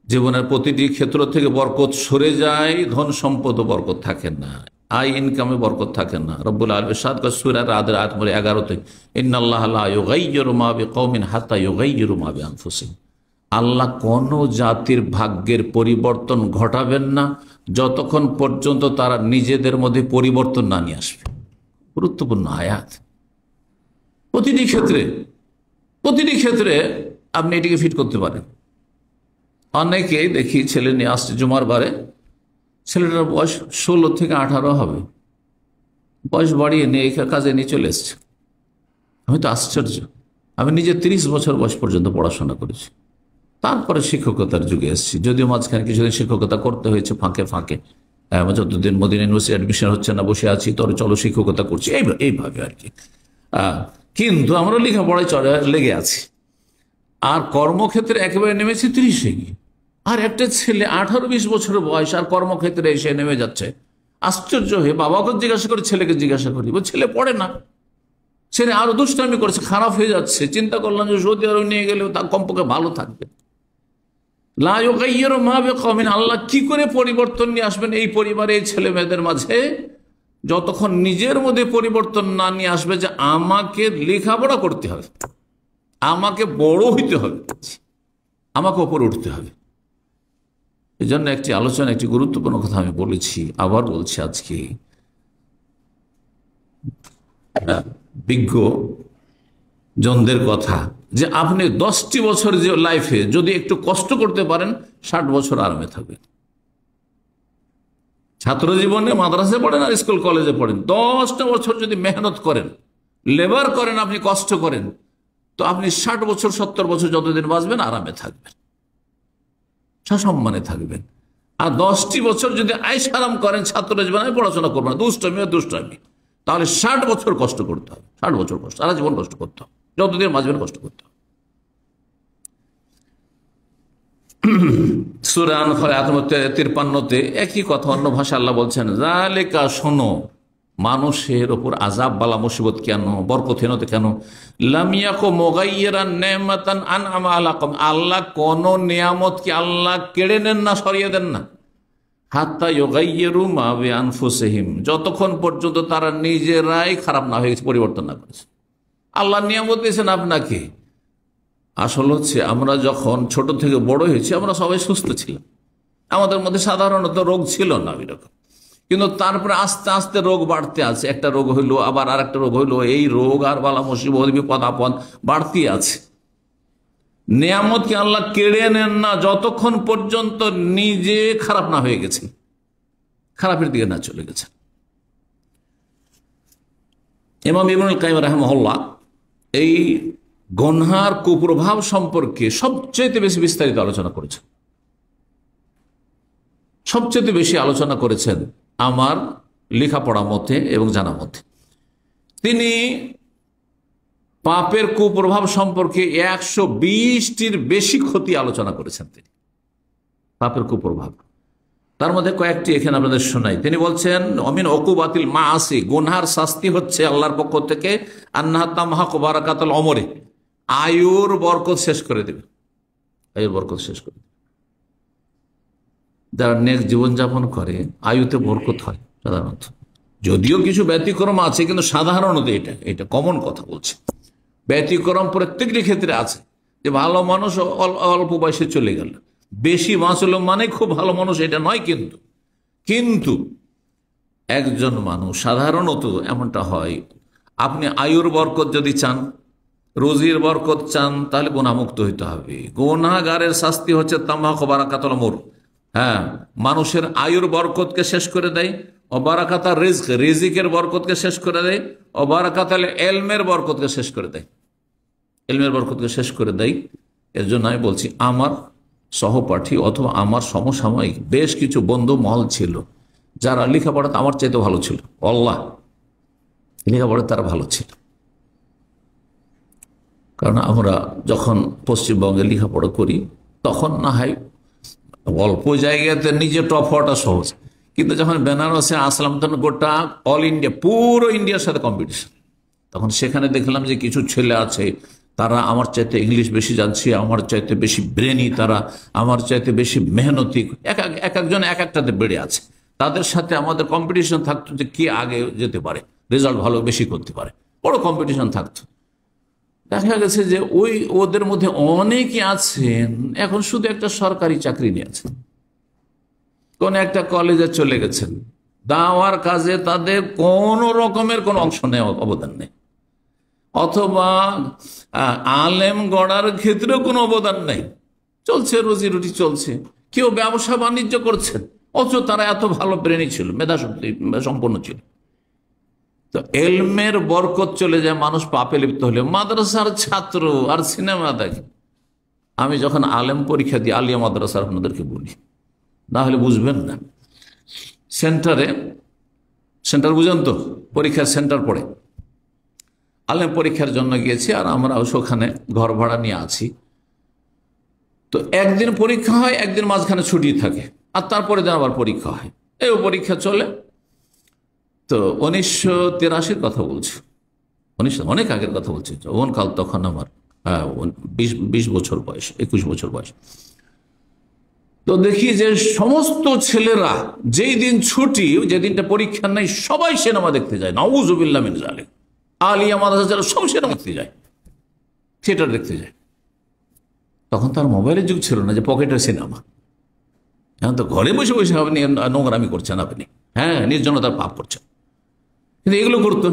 জীবনের প্রতিটি ক্ষেত্র থেকে বরকত সরে যায়, ধন সম্পদ ও বরকত থাকে না, আয় ইনকামে বরকত থাকে না। রব্বুল আলামিন সাদ সূরা রাদের আয়াত নম্বর 11-তে ইন্নাল্লাহা লা ইউগাইয়িরু মা বিকওমিন হাত্তা ইউগাইয়িরু মা বিআনফুসিহিম, আল্লাহ কোন জাতির ভাগ্যের পরিবর্তন ঘটাবেন না যতক্ষণ পর্যন্ত তারা নিজেদের মধ্যে পরিবর্তন না নিয়ে আসবে। গুরুত্বপূর্ণ আয়াত। প্রতিটি ক্ষেত্রে আপনি এটিকে ফিট করতে পারেন। অনেকে দেখি ছেলে নিয়ে আসছে জুমার বারে, ছেলেটার বয়স 16 থেকে 18 হবে, বয়স বাড়িয়ে নিয়ে এই কাজে নিয়ে চলে এসছে। আমি তো আশ্চর্য, আমি নিজে 30 বছর বয়স পর্যন্ত পড়াশোনা করেছি, তারপরে শিক্ষকতার যুগে এসেছি, যদিও মাঝখানে কিছুদিন শিক্ষকতা করতে হয়েছে ফাঁকে ফাঁকে, যতদিন মদিনা ইউনিভার্সিটি অ্যাডমিশন হচ্ছে না বসে আছি, তোর চলো শিক্ষকতা করছি, এইভাবে আর কি। কিন্তু আমরা লেখাপড়ায় লেগে আছি, আর কর্মক্ষেত্রে একেবারে নেমেছি 30-এ গিয়ে। আর একটা ছেলে 18-20 বছরের বয়স আর কর্মক্ষেত্রে এসে নেমে যাচ্ছে। আশ্চর্য হয়ে বাবাকে জিজ্ঞাসা করি, ছেলেকে জিজ্ঞাসা করি, ছেলে পড়ে না, ছেলে আরো দুষ্টামি করেছে, খারাপ হয়ে যাচ্ছে। চিন্তা করলাম যে সৌদি আরব নিয়ে গেলেও তার কমপক্ষে ভালো থাকবে। লা ইউগাইয়িরু মা বিকওমিন, আল্লাহ কি করে পরিবর্তন নিয়ে আসবেন এই পরিবারে, এই ছেলে মেয়েদের মাঝে, যতক্ষণ নিজের মধ্যে পরিবর্তন না নিয়ে আসবে যে আমাকে লেখাপড়া করতে হবে, আমাকে বড় হইতে হবে, আমাকে ওপরে উঠতে হবে। এই জন্য একটি আলোচনা, একটি গুরুত্বপূর্ণ কথা আমি বলেছি, আবার বলছি আজকে, বিজ্ঞ জনদের কথা, যে আপনি 10টি বছর যে লাইফে যদি একটু কষ্ট করতে পারেন 60 বছর আরামে থাকবেন। ছাত্র জীবনে মাদ্রাসায় পড়েন আর স্কুল কলেজে পড়েন, 10টা বছর যদি মেহনত করেন, লেবার করেন, আপনি কষ্ট করেন, তো আপনি 60 বছর 70 বছর যতদিন বাঁচবেন আরামে থাকবেন, সসম্মানে থাকবেন। আর 10টি বছর যদি আইশ আরাম করেন, ছাত্র জীবনে পড়াশোনা করবেন, দুষ্টামি, তাহলে 60 বছর কষ্ট করতে হবে, 60 বছর কষ্ট, সারা জীবন কষ্ট করতে হবে, যতদিন বাঁচবেন কষ্ট করতে হবে। সূরা আনফাল 53-তে একই কথা অন্য ভাষা আল্লাহ বলছেন, যালিকা, শোনো, মানুষের ওপর আযাব বালা মুসিবত কেন, বরকতহীনতা কেন? লাম ইয়াকু মুগায়্যিরান নি'মাতান আন'আমা আলাকুম, আল্লাহ কোন নিয়ামতকে আল্লাহ কেড়ে নেন না, সরিয়ে দেন না। হাত্তা ইউগায়্যিরু মা বিআনফুসিহিম, যতক্ষণ পর্যন্ত তারা নিজেরাই খারাপ না হয়ে গেছে, পরিবর্তন না করেছে। আল্লাহ নিয়ামত দিয়েছেন আপনাকে। আসল হচ্ছে আমরা যখন ছোট থেকে বড় হয়েছি আমরা সবাই সুস্থ ছিলাম, আমাদের মধ্যে সাধারণত রোগ ছিল না এরকম। কিন্তু তারপরে আস্তে আস্তে রোগ বাড়তে আছে, একটা রোগ হইলো আবার আর একটা রোগ হইলো, এই রোগ আর বালা মুসিবত বিপদ আপদ বাড়তি আছে। নিয়ামতকে আল্লাহ কেড়ে নেন না যতক্ষণ পর্যন্ত নিজে খারাপ না হয়ে গেছে, খারাপের দিকে না চলে গেছে। ইমাম ইবনুল কাইয়িম রাহিমাহুল্লাহ এই গুনহার কুপ্রভাব সম্পর্কে সবচেয়ে বেশি বিস্তারিত আলোচনা করেছেন, সবচেয়ে বেশি আলোচনা করেছেন আমার লেখাপড়া মতে এবং জানা মতে। তিনি পাপের কুপ্রভাব সম্পর্কে 120টির বেশি ক্ষতি আলোচনা করেছেন। তিনি পাপের কুপ্রভাব, তার মধ্যে কয়েকটি এখানে আপনাদের শোনাই। তিনি বলছেন অমিন উকুবাতিল মাআসি, গুনহার শাস্তি হচ্ছে আল্লাহর পক্ষ থেকে আন্নাহা তামহাকু বারাকাতুল উমরি, আয়ুর বরকত শেষ করে দেবে, আয়ুর বরকত শেষ করে দেবে। যারা নেক জীবনযাপন করে আয়ুতে বরকত হয় সাধারণত, যদিও কিছু ব্যতিক্রম আছে, কিন্তু সাধারণত এটা কমন কথা বলছে। ব্যতিক্রম প্রত্যেকটি ক্ষেত্রে আছে, যে ভালো মানুষ অল্প বয়সে চলে গেল, বেশি বাঁচল মানে খুব ভালো মানুষ, এটা নয়। কিন্তু একজন মানুষ সাধারণত এমনটা হয়, আপনি আয়ুর বরকত যদি চান, রোজির বরকত চান, তাহলে গুনাহমুক্ত হইতে হবে। গুনাহগারের শাস্তি হচ্ছে তামহাকু বারাকাতুল উমর, হ্যাঁ, মানুষের আয়ুর বরকতকে শেষ করে দেয়। অবারাকাতার রিজক, রিজিকের বরকতকে শেষ করে দেয়। অবারাকাতাল ইলমের বরকতকে শেষ করে দেয়, ইলমের বরকতকে শেষ করে দেয়। এর জন্য আমি বলছি, আমার সহপাঠী অথবা আমার সমসাময়িক বেশ কিছু বন্ধু মহল ছিল যারা লেখাপড়াতে আমার চাইতে ভালো ছিল, আল্লাহ লেখাপড়াতে তারা ভালো ছিল। কারণ আমরা যখন পশ্চিমবঙ্গে লেখাপড়া করি তখন না হয় অল্প জায়গাতে নিজে টপ হওয়াটা সহজ, কিন্তু যখন বেনারসে আসলাম তখন গোটা অল ইন্ডিয়া, পুরো ইন্ডিয়ার সাথে কম্পিটিশন। তখন সেখানে দেখলাম যে কিছু ছেলে আছে, তারা আমার চাইতে ইংলিশ বেশি জানছে, আমার চাইতে বেশি ব্রেনি, তারা আমার চাইতে বেশি মেহনতি, এক একজন এক একটাতে বেড়ে আছে। তাদের সাথে আমাদের কম্পিটিশন থাকতো যে কে আগে যেতে পারে, রেজাল্ট ভালো বেশি করতে পারে, বড় কম্পিটিশন থাকতো। দেখা গেছে যে ওদের মধ্যে অনেকে আছেন এখন শুধু একটা সরকারি চাকরি নিয়ে আছেন, কোন একটা কলেজে চলে গেছেন, দাওয়ার কাজে তাদের কোন রকমের কোন অংশ নেই, অবদান নেই, অথবা আলেম গড়ার ক্ষেত্রেও কোনো অবদান নেই, চলছে রুজি রুটি চলছে। কেউ ব্যবসা বাণিজ্য করছেন, অথচ তারা এত ভালো ব্রেনি ছিল, মেধা শক্তি সম্পন্ন ছিল। তো এলমের বরকত চলে যায় মানুষ পাপে লিপ্ত হলে। মাদ্রাসার ছাত্র আর সিনেমা দেখে। আমি যখন আলেম পরীক্ষা দিই, আলিয়া মাদ্রাসার আপনাদেরকে বলি, না হলে বুঝবেন না। সেন্টার বুঝেন তো, পরীক্ষার সেন্টার পড়ে, আলেম পরীক্ষার জন্য গিয়েছি, আর আমরা ওখানে ঘর ভাড়া নিয়ে আছি। তো একদিন পরীক্ষা হয়, একদিন মাঝখানে ছুটি থাকে, আর তারপরে দিন আবার পরীক্ষা হয়। এই পরীক্ষা চলে। তো 1983 কথা বলছি, অনেক আগের কথা বলছি, যখন কাল তখন আমার 20 বছর বয়স, 21 বছর বয়স। তো দেখি যে সমস্ত ছেলেরা যেই দিন ছুটি, যে দিনটা পরীক্ষা নেই, সবাই সিনেমা দেখতে যায়। নাউযুবিল্লাহ মিন যালিক। আলিয়া মাদ্রাসা সব সিনেমা দেখতে যায়, থিয়েটার দেখতে যায়। তখন তার মোবাইলের যুগ ছিল না যে পকেটের সিনেমা। এখন তো ঘরে বসে বসে আপনি নোংরামি করছেন, আপনি হ্যাঁ নির্জনতার পাপ করছেন। কিন্তু এগুলো করতো।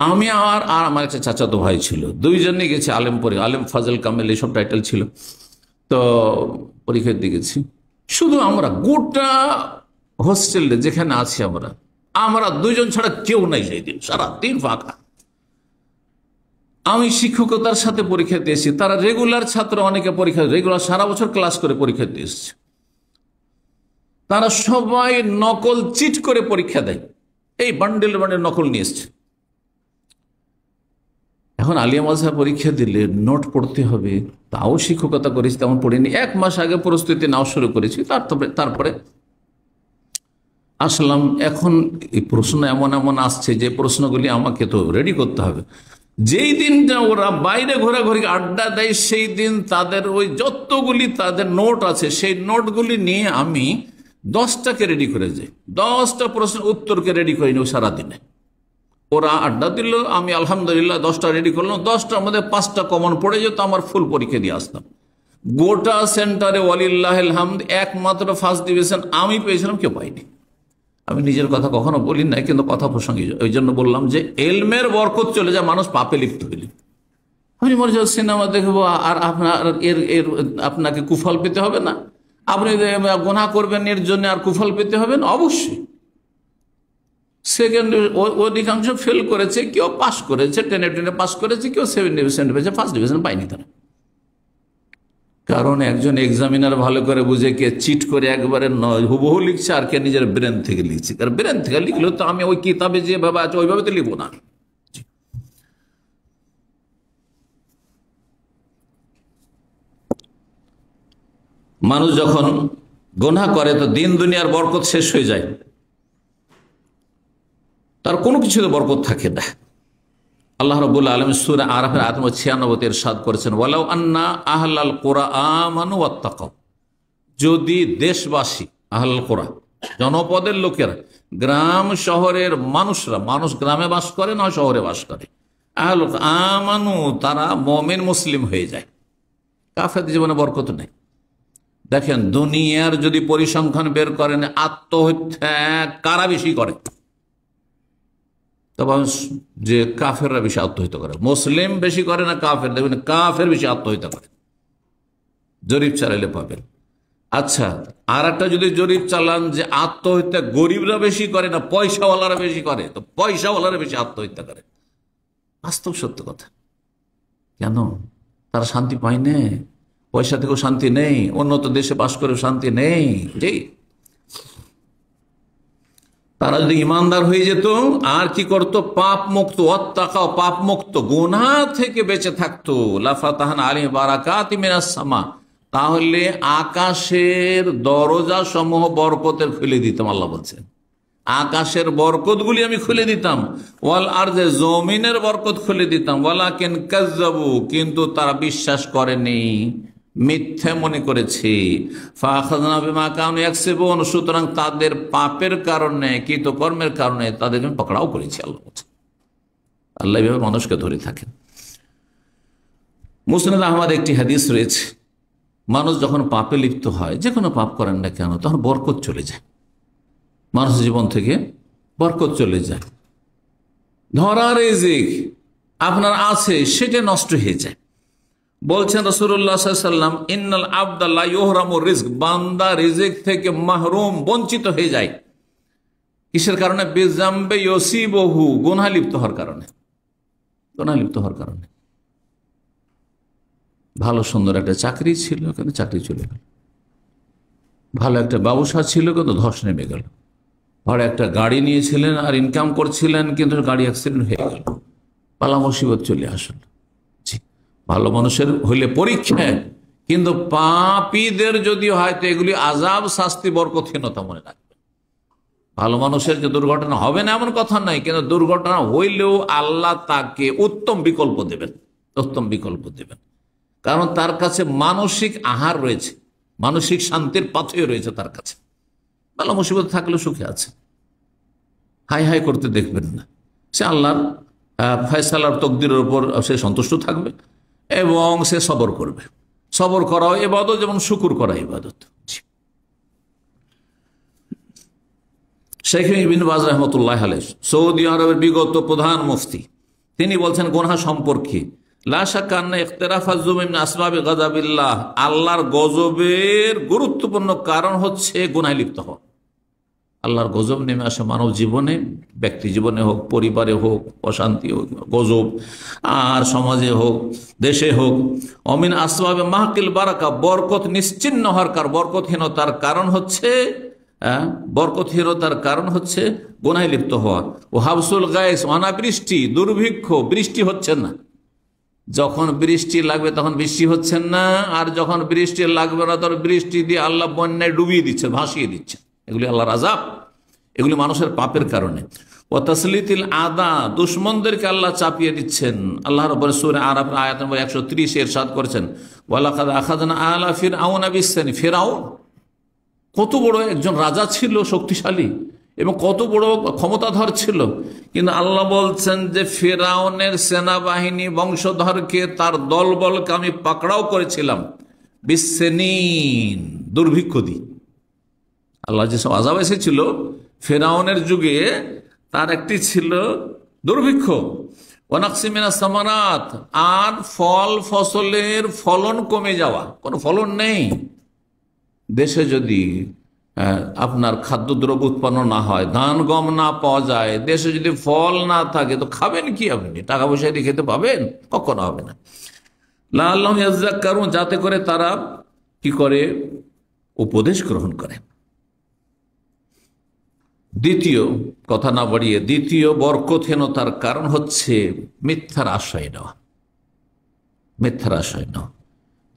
আমি আর আমার একটা চাচাতো ভাই ছিল, দুইজনে গেছি আলেম আলেম ফাজল কামেল এইসব টাইটেল ছিল। তো পরীক্ষা দিয়ে গেছি, শুধু আমরা গোটা হোস্টেলে যেখানে আছি আমরা দুইজন ছাড়া কেউ নাই সেই দিন, সারা দিন ফাঁকা। আমি শিক্ষকতার সাথে পরীক্ষা দিয়েছি, তারা রেগুলার ছাত্র, অনেকে পরীক্ষা রেগুলার সারা বছর ক্লাস করে পরীক্ষা দিয়ে এসছে। তারা সবাই নকল চিট করে পরীক্ষা দেয়, এই বান্ডেল নকল নিয়ে এসছে। এখন আলিয়া মাদ্রাসা পরীক্ষা দিলে নোট পড়তে হবে, তাও শিক্ষকতা করেছি, তেমন পড়িনি। 1 মাস আগে প্রস্তুতি নাও শুরু করেছি। তারপরে আসলাম। এখন এই প্রশ্ন এমন এমন আসছে যে প্রশ্নগুলি আমাকে তো রেডি করতে হবে। যেই দিন ওরা বাইরে ঘোরাঘুরি আড্ডা দেয়, সেই দিন তাদের ওই যতগুলি তাদের নোট আছে, সেই নোটগুলি নিয়ে আমি 10টাকে রেডি করে যাই। 10টা প্রশ্নের উত্তরকে রেডি করে নিই সারাদিনে। ওরা আড্ডা দিল, আমি আলহামদুলিল্লাহ 10টা রেডি করলাম, 10টার মধ্যে 5টা কমন পড়ে যেত, আমার ফুল পরীক্ষা দিয়ে আসতাম। গোটা সেন্টারে ওয়ালিল্লাহিল হামদ একমাত্র ফার্স্ট ডিভিশন আমি পেয়েছিলাম, কেউ পাইনি। আমি নিজের কথা কখনো বলি না, কিন্তু কথা প্রসঙ্গে ওই জন্য বললাম যে এলমের বরকত চলে যায়, মানুষ পাপে লিপ্ত হইলে। আপনি মনে হচ্ছে সিনেমা দেখবো আর আপনার এর আপনাকে কুফল পেতে হবে না, আপনি গুনাহ করবেন এর জন্য আর কুফল পেতে হবে না? অবশ্যই। সেকেন্ড অধিকাংশ ফেল করেছে, কেউ পাস করেছে, টেনে পাস করেছে, কেউ 7 ডিভিশন পেয়েছে, ফার্স্ট ডিভিশন পাইনি তারা। কারণ একজন এক্সামিনার ভালো করে বুঝে কে চিট করে একবারে হুবহু লিখছে আর কে নিজের ব্রেন থেকে লিখছে। কারণ ব্রেন থেকে লিখলে তো আমি ওই কিতাবে যেভাবে আছে ওইভাবে তো লিখবো না। মানুষ যখন গুনাহ করে তো দিন দুনিয়ার বরকত শেষ হয়ে যায়, তার কোনো কিছুতে বরকত থাকে না। আল্লাহ রাব্বুল আলামিন সূরা আরাফের আয়াত 96 ইরশাদ করেছেন, ওয়ালাউ আন্না আহলাল কুরআ আমানু ওয়াত্তাকাউ, যদি দেশবাসী, আহলাল কুরআ জনপদের লোকেরা, গ্রাম শহরের মানুষরা, মানুষ গ্রামে বাস করে না শহরে বাস করে, আহলাল আমানু তারা মুমিন মুসলিম হয়ে যায়, কাফেরদের জীবনে বরকত নেই। দেখেন দুনিয়ার যদি পরিসংখ্যান বের করেন, আত্মহত্যা কারা বেশি করে? তবে যে কাফেররা বেশি আত্মহত্যা করে, মুসলিম বেশি করে না কাফের? দেখবেন কাফের বেশি আত্মহত্যা করে, জরিপ চালাইলে পাবেন। আচ্ছা, আর একটা যদি জরিপ চালান যে আত্মহত্যা গরিবরা বেশি করে না পয়সাওয়ালারা বেশি করে, তো পয়সাওয়ালারা বেশি আত্মহত্যা করে। বাস্তব সত্য কথা। কেন? তারা শান্তি পায় না, পয়সা থেকেও শান্তি নেই, উন্নত দেশে বাস করেও শান্তি নেই। ঠিক, তারা যদি ইমানদার হয়ে যেত আর কি করতো, পাপ মুক্ত, ওয়াত্তাকাও পাপ মুক্ত, গুনাহ থেকে বেঁচে থাকতো, লাফাতাহানা আলাইহিম বারাকাতিম মিনাস সামা, তাহলে আকাশের দরজা সমূহ বরকতের খুলে দিতাম। আল্লাহ বলছেন আকাশের বরকতগুলি আমি খুলে দিতাম, ওয়াল আরজে জমিনের বরকত খুলে দিতাম, ওয়ালাকিন কাযযাবু কিন্তু তারা বিশ্বাস করেনি, মিথ্যে মনে করেছে, ফাআখাযনা বিমা কানু ইয়াকসিবুন, সুতরাং তাদের পাপের কারণে, কৃতকর্মের কারণে তাদেরকে পকড়াও করেছি। আল্লাহ বলছেন, আল্লাহ এভাবে মানুষকে ধরে থাকেন। মুসনাদ আহমদ একটি হাদিস রয়েছে, মানুষ যখন পাপে লিপ্ত হয়, যে কোনো পাপ করেন না কেন, তখন বরকত চলে যায়, মানুষের জীবন থেকে বরকত চলে যায়। ধরা রিজিক আপনার আছে সেটা নষ্ট হয়ে যায়। বলছেন রাসূলুল্লাহ সাল্লাল্লাহু আলাইহি ওয়াসাল্লাম, ইন্নাল আবদা লা ইউহরামু রিজক, বান্দা রিজিক থেকে মাহরুম, বঞ্চিত হয়ে যায়। কিসের কারণে? বিজামবে ইউসিবহু, গুনাহ লিপ্ত হওয়ার কারণে। গুনাহ লিপ্ত হওয়ার কারণে। ভালো সুন্দর একটা চাকরি ছিল, কিন্তু চাকরি চলে গেল। ভালো একটা ব্যবসা ছিল, কিন্তু ধস নেমে গেল। আর একটা গাড়ি নিয়েছিলেন আর ইনকাম করছিলেন, কিন্তু গাড়ি অ্যাক্সিডেন্ট হয়ে গেল, পালা মুসিবত চলে আসলো। ভালো মানুষের হইলে পরীক্ষা, কিন্তু পাপীদের যদি হয় তো এগুলি আযাব, শাস্তি, বরকতহীনতা মনে রাখবে। ভালো মানুষের যে দুর্ঘটনা হবে না এমন কথা নাই, কিন্তু দুর্ঘটনা হইলেও আল্লাহ তাকে উত্তম বিকল্প দেবেন, উত্তম বিকল্প দেবেন। কারণ তার কাছে মানসিক আহার রয়েছে, মানসিক শান্তির পাথেয় রয়েছে তার কাছে। ভালো মুসিবত থাকলে সুখে আছে, হাই হাই করতে দেখবেন না। সে আল্লাহর ফয়সালার তকদিরের উপর সে সন্তুষ্ট থাকবে এবং সে সবর করবে। সবর করাও ইবাদত, যেমন শুকুর করা ইবাদত। শেখ ইবনে বাজ রাহমাতুল্লাহ আলাইহি, সৌদি আরবের বিগত প্রধান মুফতি, তিনি বলছেন গুনাহ সম্পর্কে, লা শাক্কা আন্না ইখতিরাফাজ যুনুব মিন আসবাবি গাযাবিল্লাহ, আল্লাহর গজবের গুরুত্বপূর্ণ কারণ হচ্ছে গুনাহে লিপ্ত হওয়া। আল্লাহর গজব নেমে আসে মানব জীবনে, ব্যক্তি জীবনে হোক, পরিবারে হোক, অশান্তি হোক, গজব, আর সমাজে হোক, দেশে হোক। অমিন আসবাবে মাহকিল বারাকা, বরকত নিশ্চিন্ন হওয়ার কারণ, বরকতহীনতার কারণ হচ্ছে, বরকতহীনতার কারণ হচ্ছে গুনাহে লিপ্ত হওয়া। ও হাবসুল গায়েস, অনাবৃষ্টি, দুর্ভিক্ষ, বৃষ্টি হচ্ছে না। যখন বৃষ্টি লাগবে তখন বৃষ্টি হচ্ছে না, আর যখন বৃষ্টি লাগবে না তখন বৃষ্টি দিয়ে আল্লাহ বন্যায় ডুবিয়ে দিচ্ছে, ভাসিয়ে দিচ্ছে। এগুলি আল্লাহর আযাব। এগুলি মানুষের পাপের কারণে। ও তাসলিতিল আদা, দুশ্মনদেরকে আল্লাহ চাপিয়ে দিচ্ছেন। আল্লাহ রাব্বুল সূরা আরাফ আয়াত নম্বর 130 ইরশাদ করেছেন, ওয়ালাকাদ আখাযনা আলা ফিরআউনা বিসসানি। ফিরআউন কত বড় একজন রাজা ছিল, শক্তিশালী এবং কত বড় ক্ষমতাধর ছিল, কিন্তু আল্লাহ বলছেন যে ফিরআউনের সেনাবাহিনী বংশধরকে, তার দলবলকে আমি পাকড়াও করেছিলাম বিসসিনিন, দুর্ভিক্ষ দিয়ে। আল্লাহ যেসব আযাব এসেছিল ফিরআউনের যুগে, তার একটি ছিল দুর্ভিক্ষ। ওয়ানাকসি মিনাস সামারাত, আর ফল ফসলের ফলন কমে যাওয়া, কোনো ফলন নেই। দেশে যদি আপনার খাদ্যদ্রব্য উৎপন্ন না হয়, ধান গম না পাওয়া যায়, দেশে যদি ফল না থাকে, তো খাবেন কি আপনি? টাকা পয়সা দিয়ে খেতে পাবেন? কখনো হবে না। লাআল্লাহুম ইয়াযাক্কারুন, যাতে করে তারা কি করে? উপদেশ গ্রহণ করে। দ্বিতীয় কথা না বাড়িয়ে, দ্বিতীয় বরকতহীনতার কারণ হচ্ছে মিথ্যার আশ্রয় নেওয়া, মিথ্যার আশ্রয় নেওয়া।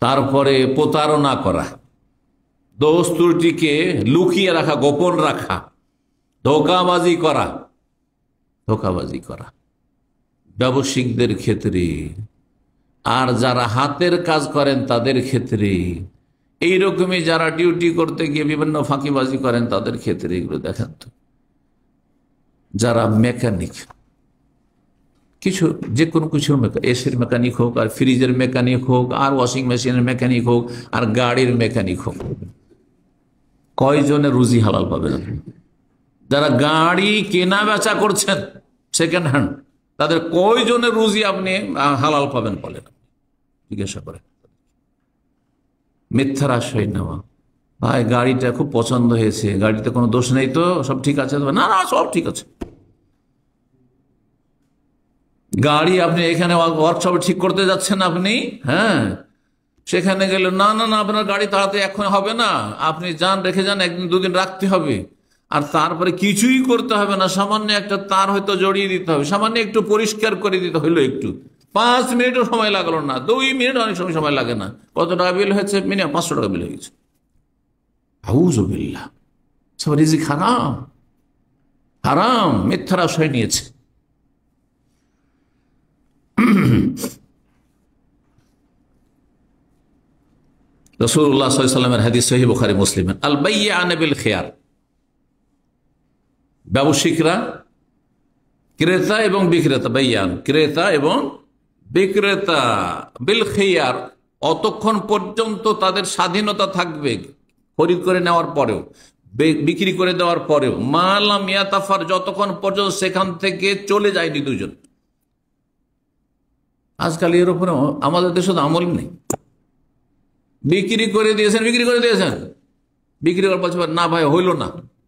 তারপরে প্রতারণা করা, দোষ ত্রুটিকে লুকিয়ে রাখা, গোপন রাখা, ধোঁকাবাজি করা, ধোঁকাবাজি করা ব্যবসায়িকদের ক্ষেত্রে, আর যারা হাতের কাজ করেন তাদের ক্ষেত্রে, এইরকমই যারা ডিউটি করতে গিয়ে বিভিন্ন ফাঁকিবাজি করেন তাদের ক্ষেত্রে। এগুলো দেখেন তো, যারা মেকানিক, কিছু যে কোনো কিছুর এসির মেকানিক হোক, আর ফ্রিজের মেকানিক হোক, আর ওয়াশিং মেশিনের মেকানিক হোক, আর গাড়ির মেকানিক হোক, কয়জনের রুজি হালাল পাবেন? যারা গাড়ি কেনা বেচা করছেন সেকেন্ড হ্যান্ড, তাদের কয়জনের রুজি আপনি হালাল পাবেন বলেন? জিজ্ঞাসা করে। মিথ্যার আশ্রয় নেওয়া, ভাই গাড়িটা খুব পছন্দ হয়েছে, গাড়িতে কোনো দোষ নেই তো, সব ঠিক আছে? না না, সব ঠিক আছে। গাড়ি আপনি এখানে ওয়ার্কশপে ঠিক করতে যাচ্ছেন আপনি, হ্যাঁ, সেখানে গেলে না না না, আপনার গাড়ি তাড়াতাড়ি এখন হবে না, আপনি যান, রেখে যান, একদিন দুদিন রাখতে হবে। আর তারপরে কিছুই করতে হবে না, সামান্য একটা তার হয়তো জড়িয়ে দিতে হবে, সামান্য একটু পরিষ্কার করে দিতে হইলো, একটু 5 মিনিটও সময় লাগলো না, 2 মিনিট অনেক সময় লাগে না। কত টাকা বিল হয়েছে? মিনিমাম 500 টাকা বিল হয়ে গেছে। আউযুবিল্লাহ, সব রিজিক হারাম, হারাম, মিথ্যার আশ্রয় নিয়েছে। রাসূলুল্লাহ সাল্লাল্লাহু আলাইহি ওয়াসাল্লামের হাদিস সহিহ বুখারী মুসলিম, আল বাইয়ান বিল খিয়ার, ব্যবসায়িকরা, ক্রেতা এবং বিক্রেতা, বাইয়ান ক্রেতা এবং বিক্রেতা, বিল খিয়ার, অতক্ষণ পর্যন্ত তাদের স্বাধীনতা থাকবে, খরিদ করে নেওয়ার পরেও, বিক্রি করে দেওয়ার পরেও, মা লাম ইয়াতাফার, যতক্ষণ পর্যন্ত সেখান থেকে চলে যায়নি দুজন। আজকাল এর উপরে আমাদের দেশে তো আমল নেই। বিক্রি করে দিয়েছেন, বিক্রি করে দিয়েছেন, বিক্রি করার বলছে না ভাই হইল না,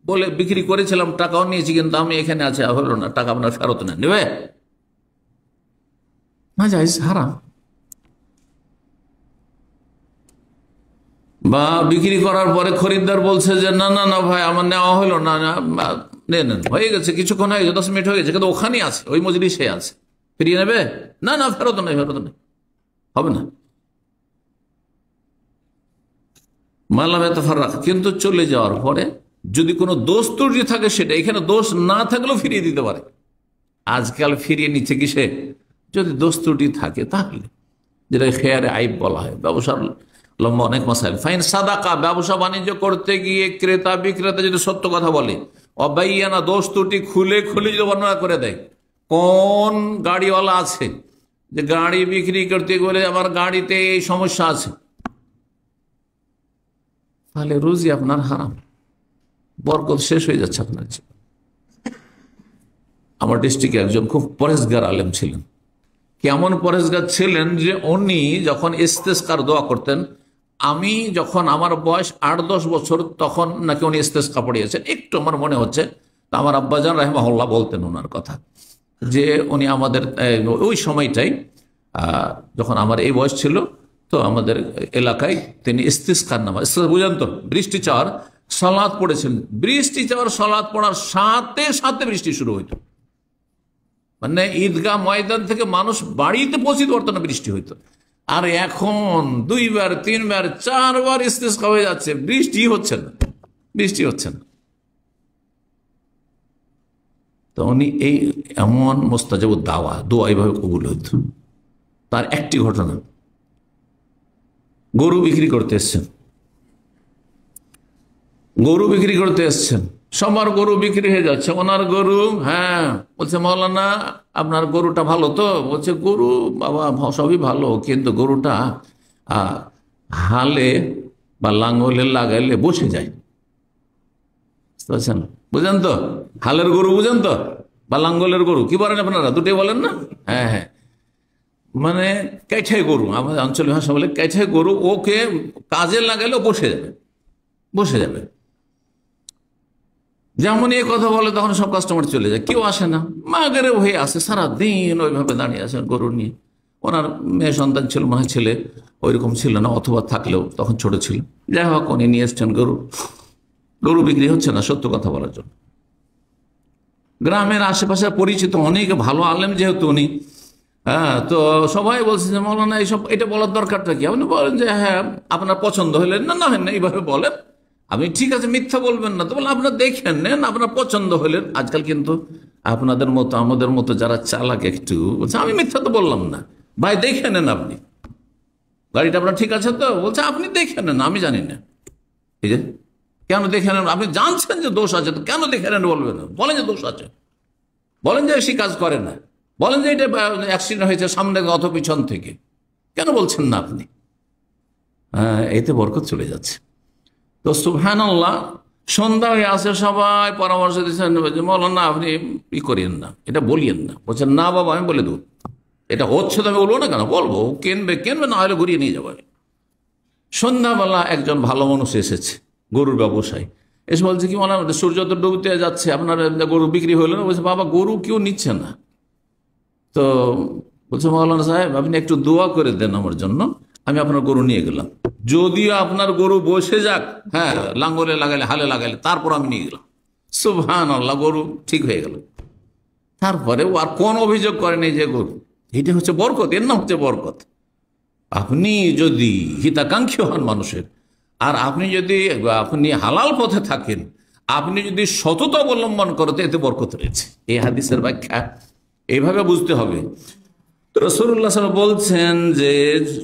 বলে বিক্রি করেছিলাম, টাকাও নিয়েছি, কিন্তু আমি এখানে আছে, হইল না, টাকা আপনার ফেরত না, নেবে না, যাইজ, হারাম। বা বিক্রি করার পরে খরিদ্দার বলছে যে না না না ভাই আমার নেওয়া হইল না, নেন, হয়ে গেছে, কিছুক্ষণ হয়ে গেছে, 10 মিনিট হয়ে গেছে, কিন্তু ওখানেই আছে, ওই মজলিসে আছে, ফিরিয়ে নেবে? না না, ফেরত নেই, ফেরত নেই, হবে না। মালাম এতফার রাখা, কিন্তু চলে যাওয়ার পরে যদি কোনো দোষ ত্রুটি থাকে, সেটা এখানে দোষ না থাকলেও ফিরিয়ে দিতে পারে। আজকাল ফিরিয়ে নিচ্ছে কিসে? যদি দোষ ত্রুটি থাকে তাহলে, যেটা খেয়ারে আইব বলা হয়। ব্যবসার লম্বা অনেক মাসাইল। ফাইন সাদাকা, ব্যবসা বাণিজ্য করতে গিয়ে ক্রেতা বিক্রেতা যদি সত্য কথা বলে, অবাইয়ানা, দোষ ত্রুটি খুলে খুলে যদি বর্ণনা করে দেয়, কোন গাড়িওয়ালা আছে যে গাড়ি বিক্রি করতে গেলে আমার গাড়িতে এই সমস্যা আছে, তাহলে রুজি আপনার হারাম, বরকত শেষ হয়ে যাচ্ছে আপনার জীবন। আমার ডিস্ট্রিক্টে একজন খুব পরেজগার আলেম ছিলেন। কেমন পরেজগার ছিলেন যে উনি যখন ইস্তেসকার দোয়া করতেন, আমি যখন আমার বয়স 8-10 বছর, তখন নাকি উনি ইস্তেসকা পড়িয়েছেন, একটু আমার মনে হচ্ছে। আমার আব্বাজান রাহিমাহুল্লাহ বলতেন ওনার কথা, যে উনি আমাদের ওই সময়টাই, যখন আমার এই বয়স ছিল, তো আমাদের এলাকায় তিনি ইস্তিসকার নামাজ, বুঝেন তো, বৃষ্টি চাওয়ার সালাত পড়েছেন। বৃষ্টি চাওয়ার সালাত পড়ার সাথে সাথে বৃষ্টি শুরু হইতো, মানে ঈদগাহ ময়দান থেকে মানুষ বাড়িতে পৌঁছিত পারত না, বৃষ্টি হইতো। আর এখন 2 বার 3 বার 4 বার ইস্তিসকা হয়ে যাচ্ছে, বৃষ্টি হচ্ছে না, বৃষ্টি হচ্ছে না। তো উনি এই এমন মোস্তাজাব দাওয়া দোয়া এইভাবে কবুল হইত। তার একটি ঘটনা, গরু বিক্রি করতে এসছেন, গরু বিক্রি করতে এসছেন, সবার গরু বিক্রি হয়ে যাচ্ছে, ওনার গরু, হ্যাঁ বলছে মৌলানা আপনার গরুটা ভালো তো? বলছে গরু বাবা সবই ভালো, কিন্তু গরুটা হালে বা লাঙ্গলে লাগাইলে বসে যায়। বুঝছেন? বুঝেন তো? হালের গরু বুঝেন তো, বা লাঙ্গলের গরু কি বলেন আপনারা? দুটোই বলেন না? হ্যাঁ হ্যাঁ, মানে ক্যাঠাই গরু, আমাদের আঞ্চলিক ভাষা বলে ক্যাঠাই গরু, ওকে কাজে লাগাইলেও বসে যাবে, বসে যাবে। যেমন এই কথা বলে তখন সব কাস্টমার চলে যায়, কেউ আসে না, মাগেরে হয়ে আসে, সারাদিন ওইভাবে দাঁড়িয়ে আছে গরু নিয়ে। ওনার মেয়ে সন্তান ছিল, মনে হয় ছেলে ওইরকম ছিল না, অথবা থাকলেও তখন ছোট ছিল। যাই হোক উনি নিয়ে এসছেন গরু, গরু বিক্রি হচ্ছে না সত্য কথা বলার জন্য। গ্রামের আশেপাশে পরিচিত অনেক ভালো আলেম যেহেতু উনি, হ্যাঁ, তো সবাই বলছে যে মৌলানা এইসব এটা বলার দরকারটা কি? আপনি বলেন যে হ্যাঁ আপনার পছন্দ হইলেন না, না হয় না, এইভাবে বলেন। আপনি ঠিক আছে মিথ্যা বলবেন না, তো বলে আপনার দেখেন নেন, আপনার পছন্দ হইলেন। আজকাল কিন্তু আপনাদের মতো আমাদের মতো যারা চালাক একটু বলছে আমি মিথ্যা তো বললাম না, ভাই দেখে নেন, আপনি গাড়িটা আপনার ঠিক আছে তো? বলছে আপনি দেখে নেন, আমি জানি না। ঠিক আছে, কেন দেখে নেন? আপনি জানছেন যে দোষ আছে, তো কেন দেখে নেন বলবেন? বলেন যে দোষ আছে, বলেন যে সে কাজ করে না, বলেন যে এটা অ্যাক্সিডেন্ট হয়েছে সামনে অত পিছন থেকে, কেন বলছেন না আপনি? হ্যাঁ, এতে বরকত চলে যাচ্ছে। তো সুবহানাল্লাহ, সন্ধ্যা হয়ে আসে, সবাই পরামর্শ দিচ্ছেন যে মৌলানা আপনি ই করিয়েন না, এটা বলিয়েন না। বলছেন না বাবা আমি বলে দেবো, এটা হচ্ছে তো আমি বলবো না, কেন বলবো? কিনবে কিনবে, না হলে ঘুরিয়ে নিয়ে যাবে। সন্ধ্যাবেলা একজন ভালো মানুষ এসেছে, গরুর ব্যবসায়ী, এসে বলছে কি মৌলানা সূর্য তো ডুবতে যাচ্ছে, আপনার গরু বিক্রি হইল না? বলছে বাবা গরু কেউ নিচ্ছে না। তো বলছে মৌলানা সাহেব আপনি একটু দোয়া করে দেন আমার জন্য, আমি আপনার গরু নিয়ে গেলাম, যদিও আপনার গরু বসে যাক, হ্যাঁ লাঙ্গলে লাগাইলে হালে লাগাইলে, তারপর আমি নিয়ে গেলাম। সুবহানাল্লাহ, গরু ঠিক হয়ে গেল। তারপরে ও আর কোন অভিযোগ করেনি যে গরু, এটা হচ্ছে বরকত, এর নাম হচ্ছে বরকত। আপনি যদি হিতাকাঙ্ক্ষী হন মানুষের, আর আপনি হালাল পথে থাকেন, আপনি যদি সততা অবলম্বন করতে, এতে বরকত রয়েছে। এই হাদিসের ব্যাখ্যা এইভাবে বুঝতে হবে। রাসূলুল্লাহ সাল্লাল্লাহু আলাইহি ওয়াসাল্লাম বলছেন যে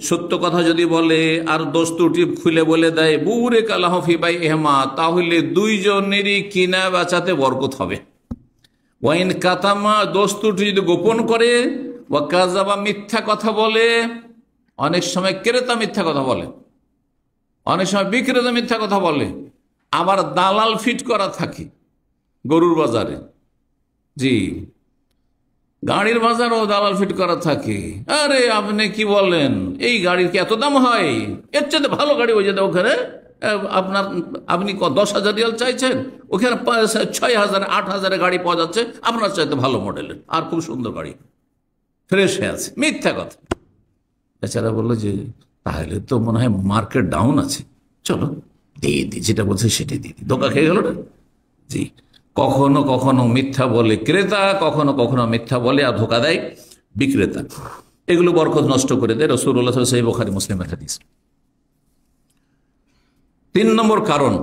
সত্য কথা যদি বলে আর দোষ ত্রুটি খুলে বলে দেয়, বুরে কালাহ ফি বাইহিমা, তাহলে দুইজনেরই কিনা বেচাতে বরকত হবে। ওয়াইন কাতামা, দোষ ত্রুটি যদি গোপন করে, ওয়া কাযাবা, মিথ্যা কথা বলে, অনেক সময় ক্রেতা মিথ্যা কথা বলে, অনেক সময় বিক্রেতা মিথ্যা কথা বলে, আবার দালাল ফিট করা থাকে গরুর বাজারে, জি গাড়ির বাজারও দালাল ফিট করা থাকে। আরে আপনি কি বলেন, এই গাড়ির কি এত দাম হয়? এর চেয়ে ভালো গাড়ি ওই যেতে ওখানে আপনি 10,000 রিয়াল চাইছেন, ওখানে 6,000 8,000 গাড়ি পাওয়া যাচ্ছে আপনার চাইতে ভালো মডেলের, আর খুব সুন্দর গাড়ি, ফ্রেশ হয়ে আছে। মিথ্যা কথা। বেচারা বললো যে তাহলে তো মনে হয় মার্কেট ডাউন আছে, চলো দিয়ে দিই, যেটা বলছে সেটাই দিয়ে দিই। ধোকা খেয়ে গেল না? জি, কখনো কখনো মিথ্যা বলে ক্রেতা, কখনো কখনো মিথ্যা বলে আর ধোকা দেয় বিক্রেতা, এগুলো বরকত নষ্ট করে দেয়। রাসূলুল্লাহ সাল্লাল্লাহু আলাইহি ওয়াসাল্লাম বুখারী মুসলিমের হাদিস। 3 নম্বর কারণ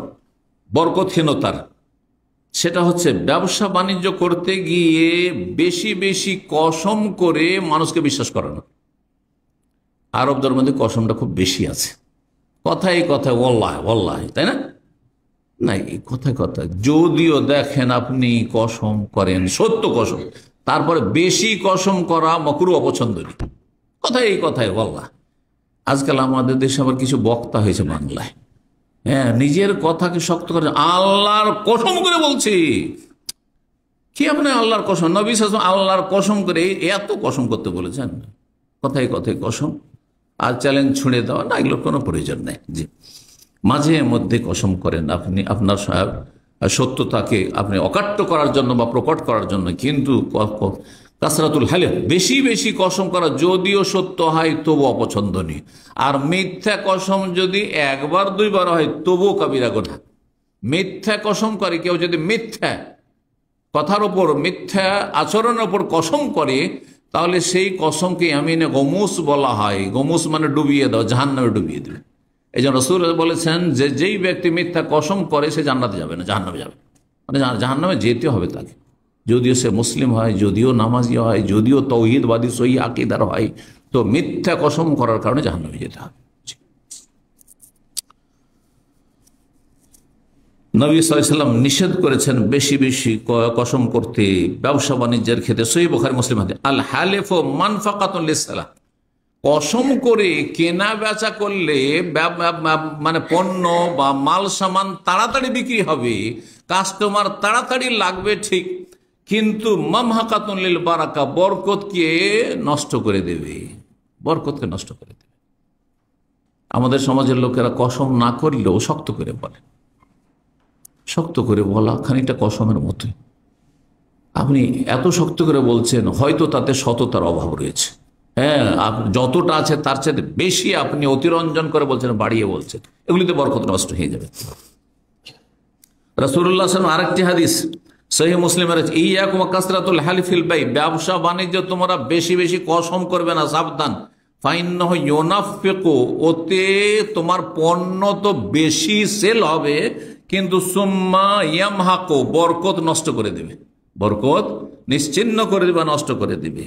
বরকতহীনতার, সেটা হচ্ছে ব্যবসা বাণিজ্য করতে গিয়ে বেশি বেশি কসম করে মানুষকে বিশ্বাস করানো। আরবদের মধ্যে কসমটা খুব বেশি আছে, কথায় কথায় ওয়াল্লাহ ওয়াল্লাহ, তাই না? নাই, কথায় কথায় যদিও দেখেন আপনি কসম করেন সত্য কসম, তারপরে বেশি কসম করা মাকরুহ, অপছন্দনীয়। কথায় এই কথায় ওয়াল্লাহ। আজকাল আমাদের দেশে আবার কিছু বক্তা হয়েছে বাংলায়, হ্যাঁ নিজের কথাকে শক্ত করে আল্লাহর কসম করে বলছি। কি আপনি আল্লাহর কসম, নবী সাল্লাল্লাহু আলাইহি ওয়াসাল্লাম আল্লাহর কসম করে এত কসম করতে বলেছেন? কথায় কথায় কসম আর চ্যালেঞ্জ ছুঁড়ে দেওয়া, না এগুলোর কোনো প্রয়োজন নেই। জি, মাঝে মধ্যে কসম করেন আপনি আপনার সত্যতাকে আপনি অকাট্য করার জন্য বা প্রকট করার জন্য, কিন্তু কাসরাতুল হালিফ, বেশি বেশি কসম করা যদিও সত্য হয় তবু অপছন্দনীয়। আর মিথ্যা কসম যদি একবার দুইবার হয় তবুও কাবিরা গুনাহ। মিথ্যা কসম করে কেউ যদি মিথ্যা কথার ওপর, মিথ্যা আচরণের ওপর কসম করে, তাহলে সেই কসমকে ইয়ামিনে গমুস বলা হয়। গমুস মানে ডুবিয়ে দাও, জাহান্নামে ডুবিয়ে দেবে। এই জন্য রাসূল বলেছেন যে যেই ব্যক্তি মিথ্যা কসম করে সে জান্নাতে যাবে না, জাহান্নামে যাবে, মানে জাহান্নামে যেতে হবে তাকে। যদিও সে মুসলিম হয়, যদিও নামাজি হয়, যদিও তৌহিদবাদী সহি আকীদার হয়, তো মিথ্যা কসম করার কারণে জাহান্নামে যেতে হবে। নবী সাল্লাল্লাহু আলাইহি ওয়াসাল্লাম নিষেধ করেছেন বেশি বেশি কসম করতে ব্যবসা বাণিজ্যের ক্ষেত্রে। সহিহ বুখারী মুসলিম হাদিস, আল হালিফু মানফাকাতুন লিসসালাহ, কসম করে কেনা বেচা করলে মানে পণ্য বা মাল সামান তাড়াতাড়ি বিক্রি হবে, কাস্টমার তাড়াতাড়ি লাগবে ঠিক, কিন্তু মামহাকাতুন লিল বারাকা, বরকতকে নষ্ট করে দেবে, বরকতকে নষ্ট করে দেবে। আমাদের সমাজের লোকেরা কসম না করলেও শক্ত করে বলে, শক্ত করে বলা খানিকটা কসমের মতোই। আপনি এত শক্ত করে বলছেন, হয়তো তাতে সততার অভাব রয়েছে। হ্যাঁ, যতটা আছে তার চেয়ে বেশি আপনি অতিরঞ্জন করে বলছেন, বাড়িয়ে বলছেন, এগুলিতে বরকত নষ্ট হয়ে যাবে। রাসূলুল্লাহ সাল্লাল্লাহু আলাইহি ওয়াসাল্লাম আরেকটি হাদিস সহিহ মুসলিমের, ইয়াকুম কাসরাতুল হালিফিল বাই, ব্যবসা বাণিজ্য তোমরা বেশি বেশি কসম করবে না, সাবধান। ফাইন্নাহু ইউনাফিকু, ওতে তোমার পণ্য তো বেশি সেল হবে, কিন্তু সুম্মা ইয়ামহাকু, বরকত নষ্ট করে দেবে, বরকত নিশ্চিহ্ন করে দেবে, নষ্ট করে দেবে।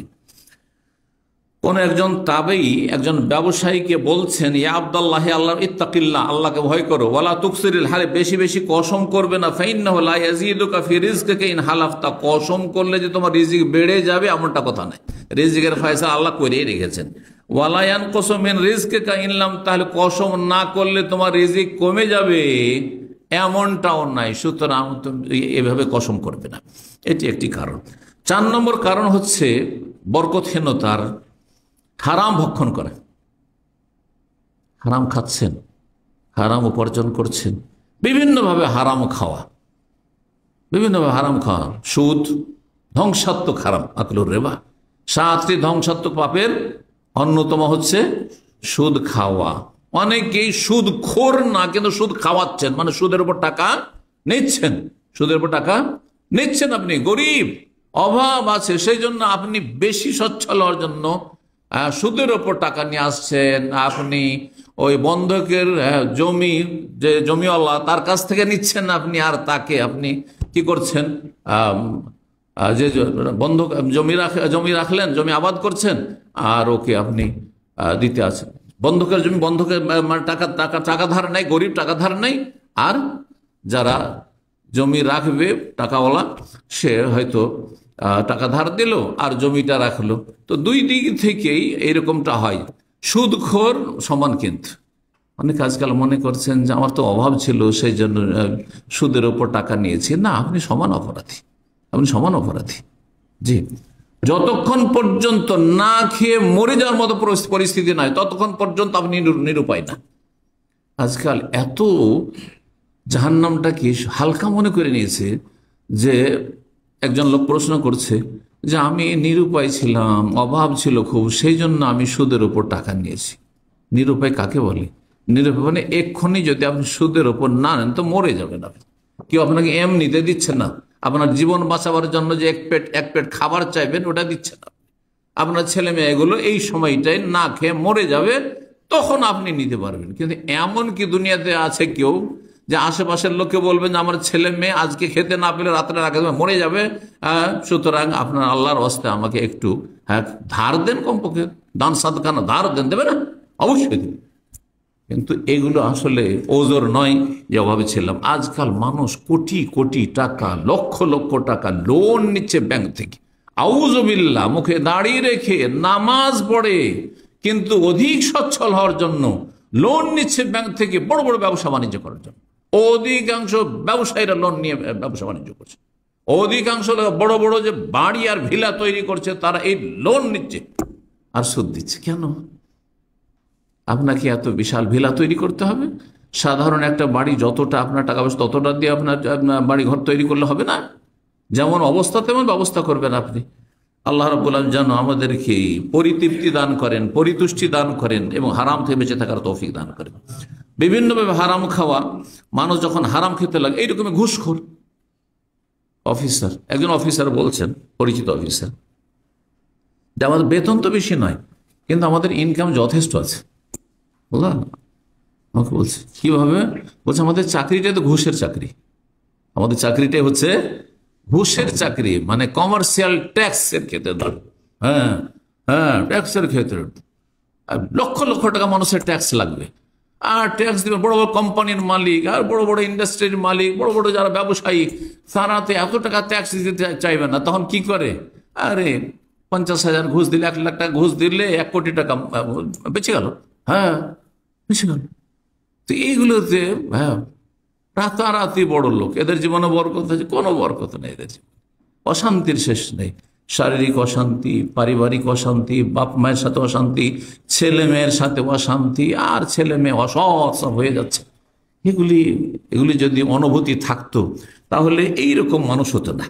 কোন একজন তাবেঈ একজন ব্যবসায়ীকে বলছেন, ইয়া আব্দুল্লাহ, আল্লাহ ইত্তাকিল্লাহ, আল্লাহকে ভয় করো, ওয়ালা তুকসিরিল হালিফ, বেশি বেশি কসম করবে না, ফাইন্নাহু লা ইয়াজিদুকা ফি রিজকিকা ইন হালাফতা, কসম করলে যে তোমার রিজিক বেড়ে যাবে এমনটা কথা নাই, রিজিকের ফয়সালা আল্লাহ করেই রেখেছেন। ওয়ালা ইয়ানকুসু মিন রিজকিকা ইন লাম, তাহলে কসম না করলে তোমার রিজিক কমে যাবে এমনটাও নাই, সুতরাং এভাবে কসম করবে না। এটি একটি কারণ। 4 নম্বর কারণ হচ্ছে বরকতহীনতার, হারাম ভক্ষণ করে, হারাম খাচ্ছেন, হারাম উপার্জন করছেন, বিভিন্নভাবে হারাম খাওয়া, বিভিন্নভাবে হারাম খাওয়া, সুদ ধ্বংসাত্মক হারাম, আকলুর রিবা, 7টি ধ্বংসাত্মক পাপের অন্যতম হচ্ছে সুদ খাওয়া। অনেকেই সুদ খোর না, কিন্তু সুদ খাওয়াচ্ছেন, মানে সুদের উপর টাকা নিচ্ছেন, সুদের উপর টাকা নিচ্ছেন। আপনি গরিব, অভাব আছে, সেই জন্য আপনি বেশি সচ্ছল হওয়ার জন্য সুদের ওপর টাকা নিয়ে আসছেন। আপনি ওই বন্ধকের জমি, যে জমিওয়ালা তার কাছ থেকে নিচ্ছেন আপনি, আর তাকে আপনি কি করছেন, যে বন্ধক জমি রাখলেন, জমি আবাদ করছেন, আর ওকে আপনি দিতে আছেন। বন্ধকের জমি, বন্ধকের টাকা ধার নেই, গরিব টাকা ধার নেই, আর যারা জমি রাখবে টাকাওয়ালা সে হয়তো টাকা ধার দিল আর জমিটা রাখলো। তো দুই দিক থেকেই এরকমটা হয়। সুদখোর সমান, কিন্তু অনেক আজকাল মনে করছেন যে আমার তো অভাব ছিল সেই জন্য সুদের ওপর টাকা নিয়েছি। না, আপনি সমান অপরাধী, আপনি সমান অপরাধী। জি, যতক্ষণ পর্যন্ত না খেয়ে মরে যাওয়ার মতো পরিস্থিতি নয় ততক্ষণ পর্যন্ত আপনি নিরুপায় না। আজকাল এত জাহান্নামটাকে হালকা মনে করে নিয়েছে যে একজন লোক প্রশ্ন করছে যে আমি নিরুপায় ছিলাম, অভাব ছিল খুব, সেই জন্য আমি সুদের ওপর টাকা নিয়েছি। নিরুপায় কাকে বলে? নিরুপায় মানে এক্ষুনি যদি আপনি সুদের ওপর না নেন তো মরে যাবেন আপনি। কেউ আপনাকে এমনিতে দিচ্ছে না, আপনার জীবন বাঁচাবার জন্য যে এক পেট খাবার চাইবেন ওটা দিচ্ছে না। আপনার ছেলে মেয়েগুলো এই সময়টায় না খেয়ে মরে যাবে, তখন আপনি নিতে পারবেন। কিন্তু এমন কি দুনিয়াতে আছে কেউ যে আশেপাশের লোককে বলবেন যে আমার ছেলে মেয়ে আজকে খেতে না পেলে রাত্রে আগে মরে যাবে, সুতরাং আপনার আল্লাহর ওয়াস্তে আমাকে একটু ধার দেন, কমপক্ষে দান সাদকা না ধার দেন, দেবে না? অবশ্যই দেবে। কিন্তু এগুলো আসলে ওজোর নয় যে অভাবে ছিলাম। আজকাল মানুষ কোটি কোটি টাকা, লক্ষ লক্ষ টাকা লোন নিচ্ছে ব্যাংক থেকে, আউযুবিল্লাহ, মুখে দাড়ি রেখে নামাজ পড়ে, কিন্তু অধিক সচ্ছল হওয়ার জন্য লোন নিচ্ছে ব্যাংক থেকে বড় বড় ব্যবসা বাণিজ্য করার জন্য। অধিকাংশ ব্যবসায়ীরা লোন নিয়ে ব্যবসা বাণিজ্য করছে। অধিকাংশ বড় বড় যে বাড়ি আর ভিলা তৈরি করছে তারা এই লোন নিচ্ছে আর সুদ দিচ্ছে। কেন? আপনাকে এত বিশাল ভিলা তৈরি করতে হবে? সাধারণ একটা বাড়ি যতটা আপনার টাকা পয়সা ততটা দিয়ে আপনার বাড়ি ঘর তৈরি করলে হবে না? যেমন অবস্থা তেমন ব্যবস্থা করবেন আপনি। আল্লাহ রাব্বুল আলামিন যেন আমাদেরকে পরিতৃপ্তি দান করেন, পরিতুষ্টি দান করেন এবং হারাম থেকে বেঁচে থাকার তৌফিক দান করেন। বিভিন্নভাবে হারাম খাওয়া, মানুষ যখন হারাম খেতে লাগে, এইরকমই ঘুষখোর অফিসার, একজন অফিসার বলছেন, পরিচিত অফিসার, যে আমাদের বেতন তো বেশি নয় কিন্তু আমাদের ইনকাম যথেষ্ট আছে। বললাম আমাকে বলছে কিভাবে? বলছে আমাদের চাকরিটাই তো ঘুষের চাকরি, আমাদের চাকরিটাই হচ্ছে ঘুষের চাকরি মানে কমার্শিয়াল ট্যাক্সের ক্ষেত্রে ধর, হ্যাঁ হ্যাঁ ট্যাক্সের ক্ষেত্রে লক্ষ লক্ষ টাকা মানুষের ট্যাক্স লাগবে, আর ট্যাক্স দিবে বড় বড় কোম্পানির মালিক আর বড় বড় ইন্ডাস্ট্রির মালিক, বড় বড় যারা ব্যবসায়ী, তারাতে এত টাকা ট্যাক্স দিতে চাইবে না। তখন কি করে, আরে 50,000 ঘুষ দিলে, 1 লাখ টাকা ঘুষ দিলে 1 কোটি টাকা বেঁচে গেল, হ্যাঁ বেঁচে গেল। তো এইগুলোতে হ্যাঁ রাতারাতি বড় লোক, এদের জীবনে বরকত আছে? কোনো বরকত নেই এদের জীবনে, অশান্তির শেষ নেই, শারীরিক অশান্তি, পারিবারিক অশান্তি, বাপ মায়ের সাথে অশান্তি, ছেলে মেয়ের সাথে অশান্তি, আর ছেলে মেয়ে অসৎ হয়ে যাচ্ছে। এগুলি যদি অনুভূতি থাকতো তাহলে এইরকম মানুষ হতো না।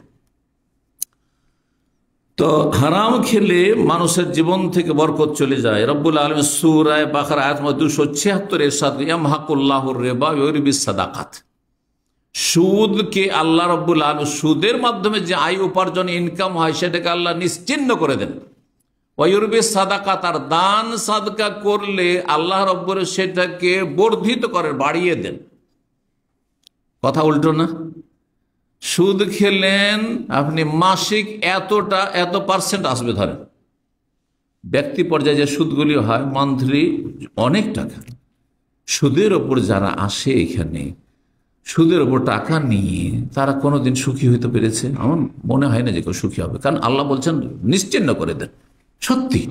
তো হারাম খেলে মানুষের জীবন থেকে বরকত চলে যায়। রব্বুল আলামিন সূরা বাকারা আয়াত 276 এর সাথে ইয়ামহাকুল্লাহুর রিবা ওয়া ইউরবিস সাদাকাত, সুদকে আল্লাহ রব্বুল আলামিন, সুদের মাধ্যমে যে আয় উপার্জন ইনকাম হয় সেটাকে আল্লাহ নিশ্চিহ্ন করে দেন। ওয়া ইউরবিস সাদাকাত, আর দান সাদকা করলে আল্লাহ রব্বুল সেটাকে বর্ধিত করে, বাড়িয়ে দেন। কথা উল্টো না? সুদ খেলেন আপনি, মাসিক এত পার্সেন্ট আসবে, ধরেন ব্যক্তি পর্যায়ে যে সুদগুলি হয় মান্থলি অনেক টাকা, সুদের ওপর যারা আসে এখানে সুদের ওপর টাকা নিয়ে তারা কোনোদিন সুখী হইতে পেরেছে? আমার মনে হয় না যে কেউ সুখী হবে, কারণ আল্লাহ বলছেন নিশ্চিহ্ন করে দেন। সত্যি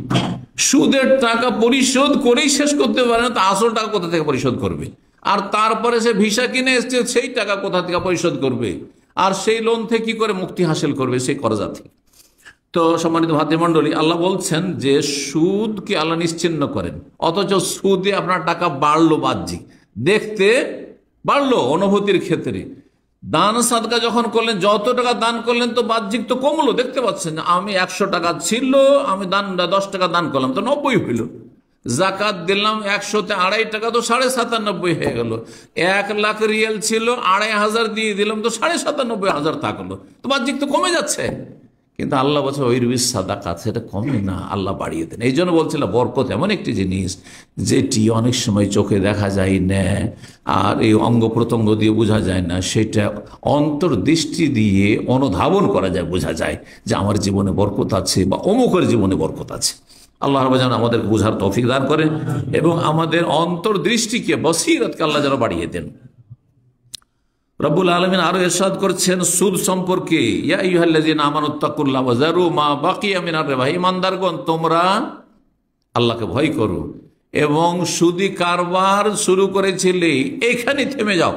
সুদের টাকা পরিশোধ করেই শেষ করতে পারে না, তা আসল টাকা কোথা থেকে পরিশোধ করবে? আর তারপরে সে ভিসা কিনে এসছে, সেই টাকা কোথা থেকে পরিশোধ করবে? আর সেই লোন থেকে কি করে মুক্তি হাসিল করবে সেই করজা থেকে? তো সম্মানিত ভাতৃমণ্ডলী, আল্লাহ বলছেন যে সুদকে আল্লাহ নিশ্চিহ্ন করেন, অথচ সুদে আপনার টাকা বাড়লো, বাহ্যিক দেখতে বাড়লো অনুভূতির ক্ষেত্রে। দান সাদকা যখন করলেন, যত টাকা দান করলেন তো বাহ্যিক তো কমলো, দেখতে পাচ্ছেন। আমি 100 টাকা ছিল, আমি 10 টাকা দান করলাম তো 90 হইল। জাকাত দিলাম 100-তে 2.5 টাকা, তো 97.5 হয়ে গেল। 1 লাখ রিয়াল ছিল, 2,500 দিয়ে দিলাম তো 97,500 থাকলো, তো বাহ্যিক তো কমে যাচ্ছে। কিন্তু আল্লাহ বলছে ওই রুবিস সাদাকাত, সেটা কমে না, আল্লাহ বাড়িয়ে দেন। এই জন্য বলছিল বরকত এমন একটি জিনিস যেটি অনেক সময় চোখে দেখা যায় না, আর এই অঙ্গ প্রত্যঙ্গ দিয়ে বোঝা যায় না, সেটা অন্তর্দৃষ্টি দিয়ে অনুধাবন করা যায়, বোঝা যায় যে আমার জীবনে বরকত আছে বা অমুকের জীবনে বরকত আছে। আল্লাহ রাব্বুল যেন আমাদের বোঝার তৌফিক দান করেন এবং আমাদের অন্তর্দৃষ্টিকে, বসিরতকে আল্লাহ যেন বাড়িয়ে দেন। রব্বুল আলামিন আরো ইরশাদ করছেন সুদ সম্পর্কে, ইয়া আইয়ুহাল্লাযীনা আমানুত্তাকুল্লাহ ওয়া যারু মা বাকিয়া মিনার রিবা, ঈমানদারগণ তোমরা আল্লাহকে ভয় করো এবং সুদি কারবার শুরু করেছিলে এখানে থেমে যাও।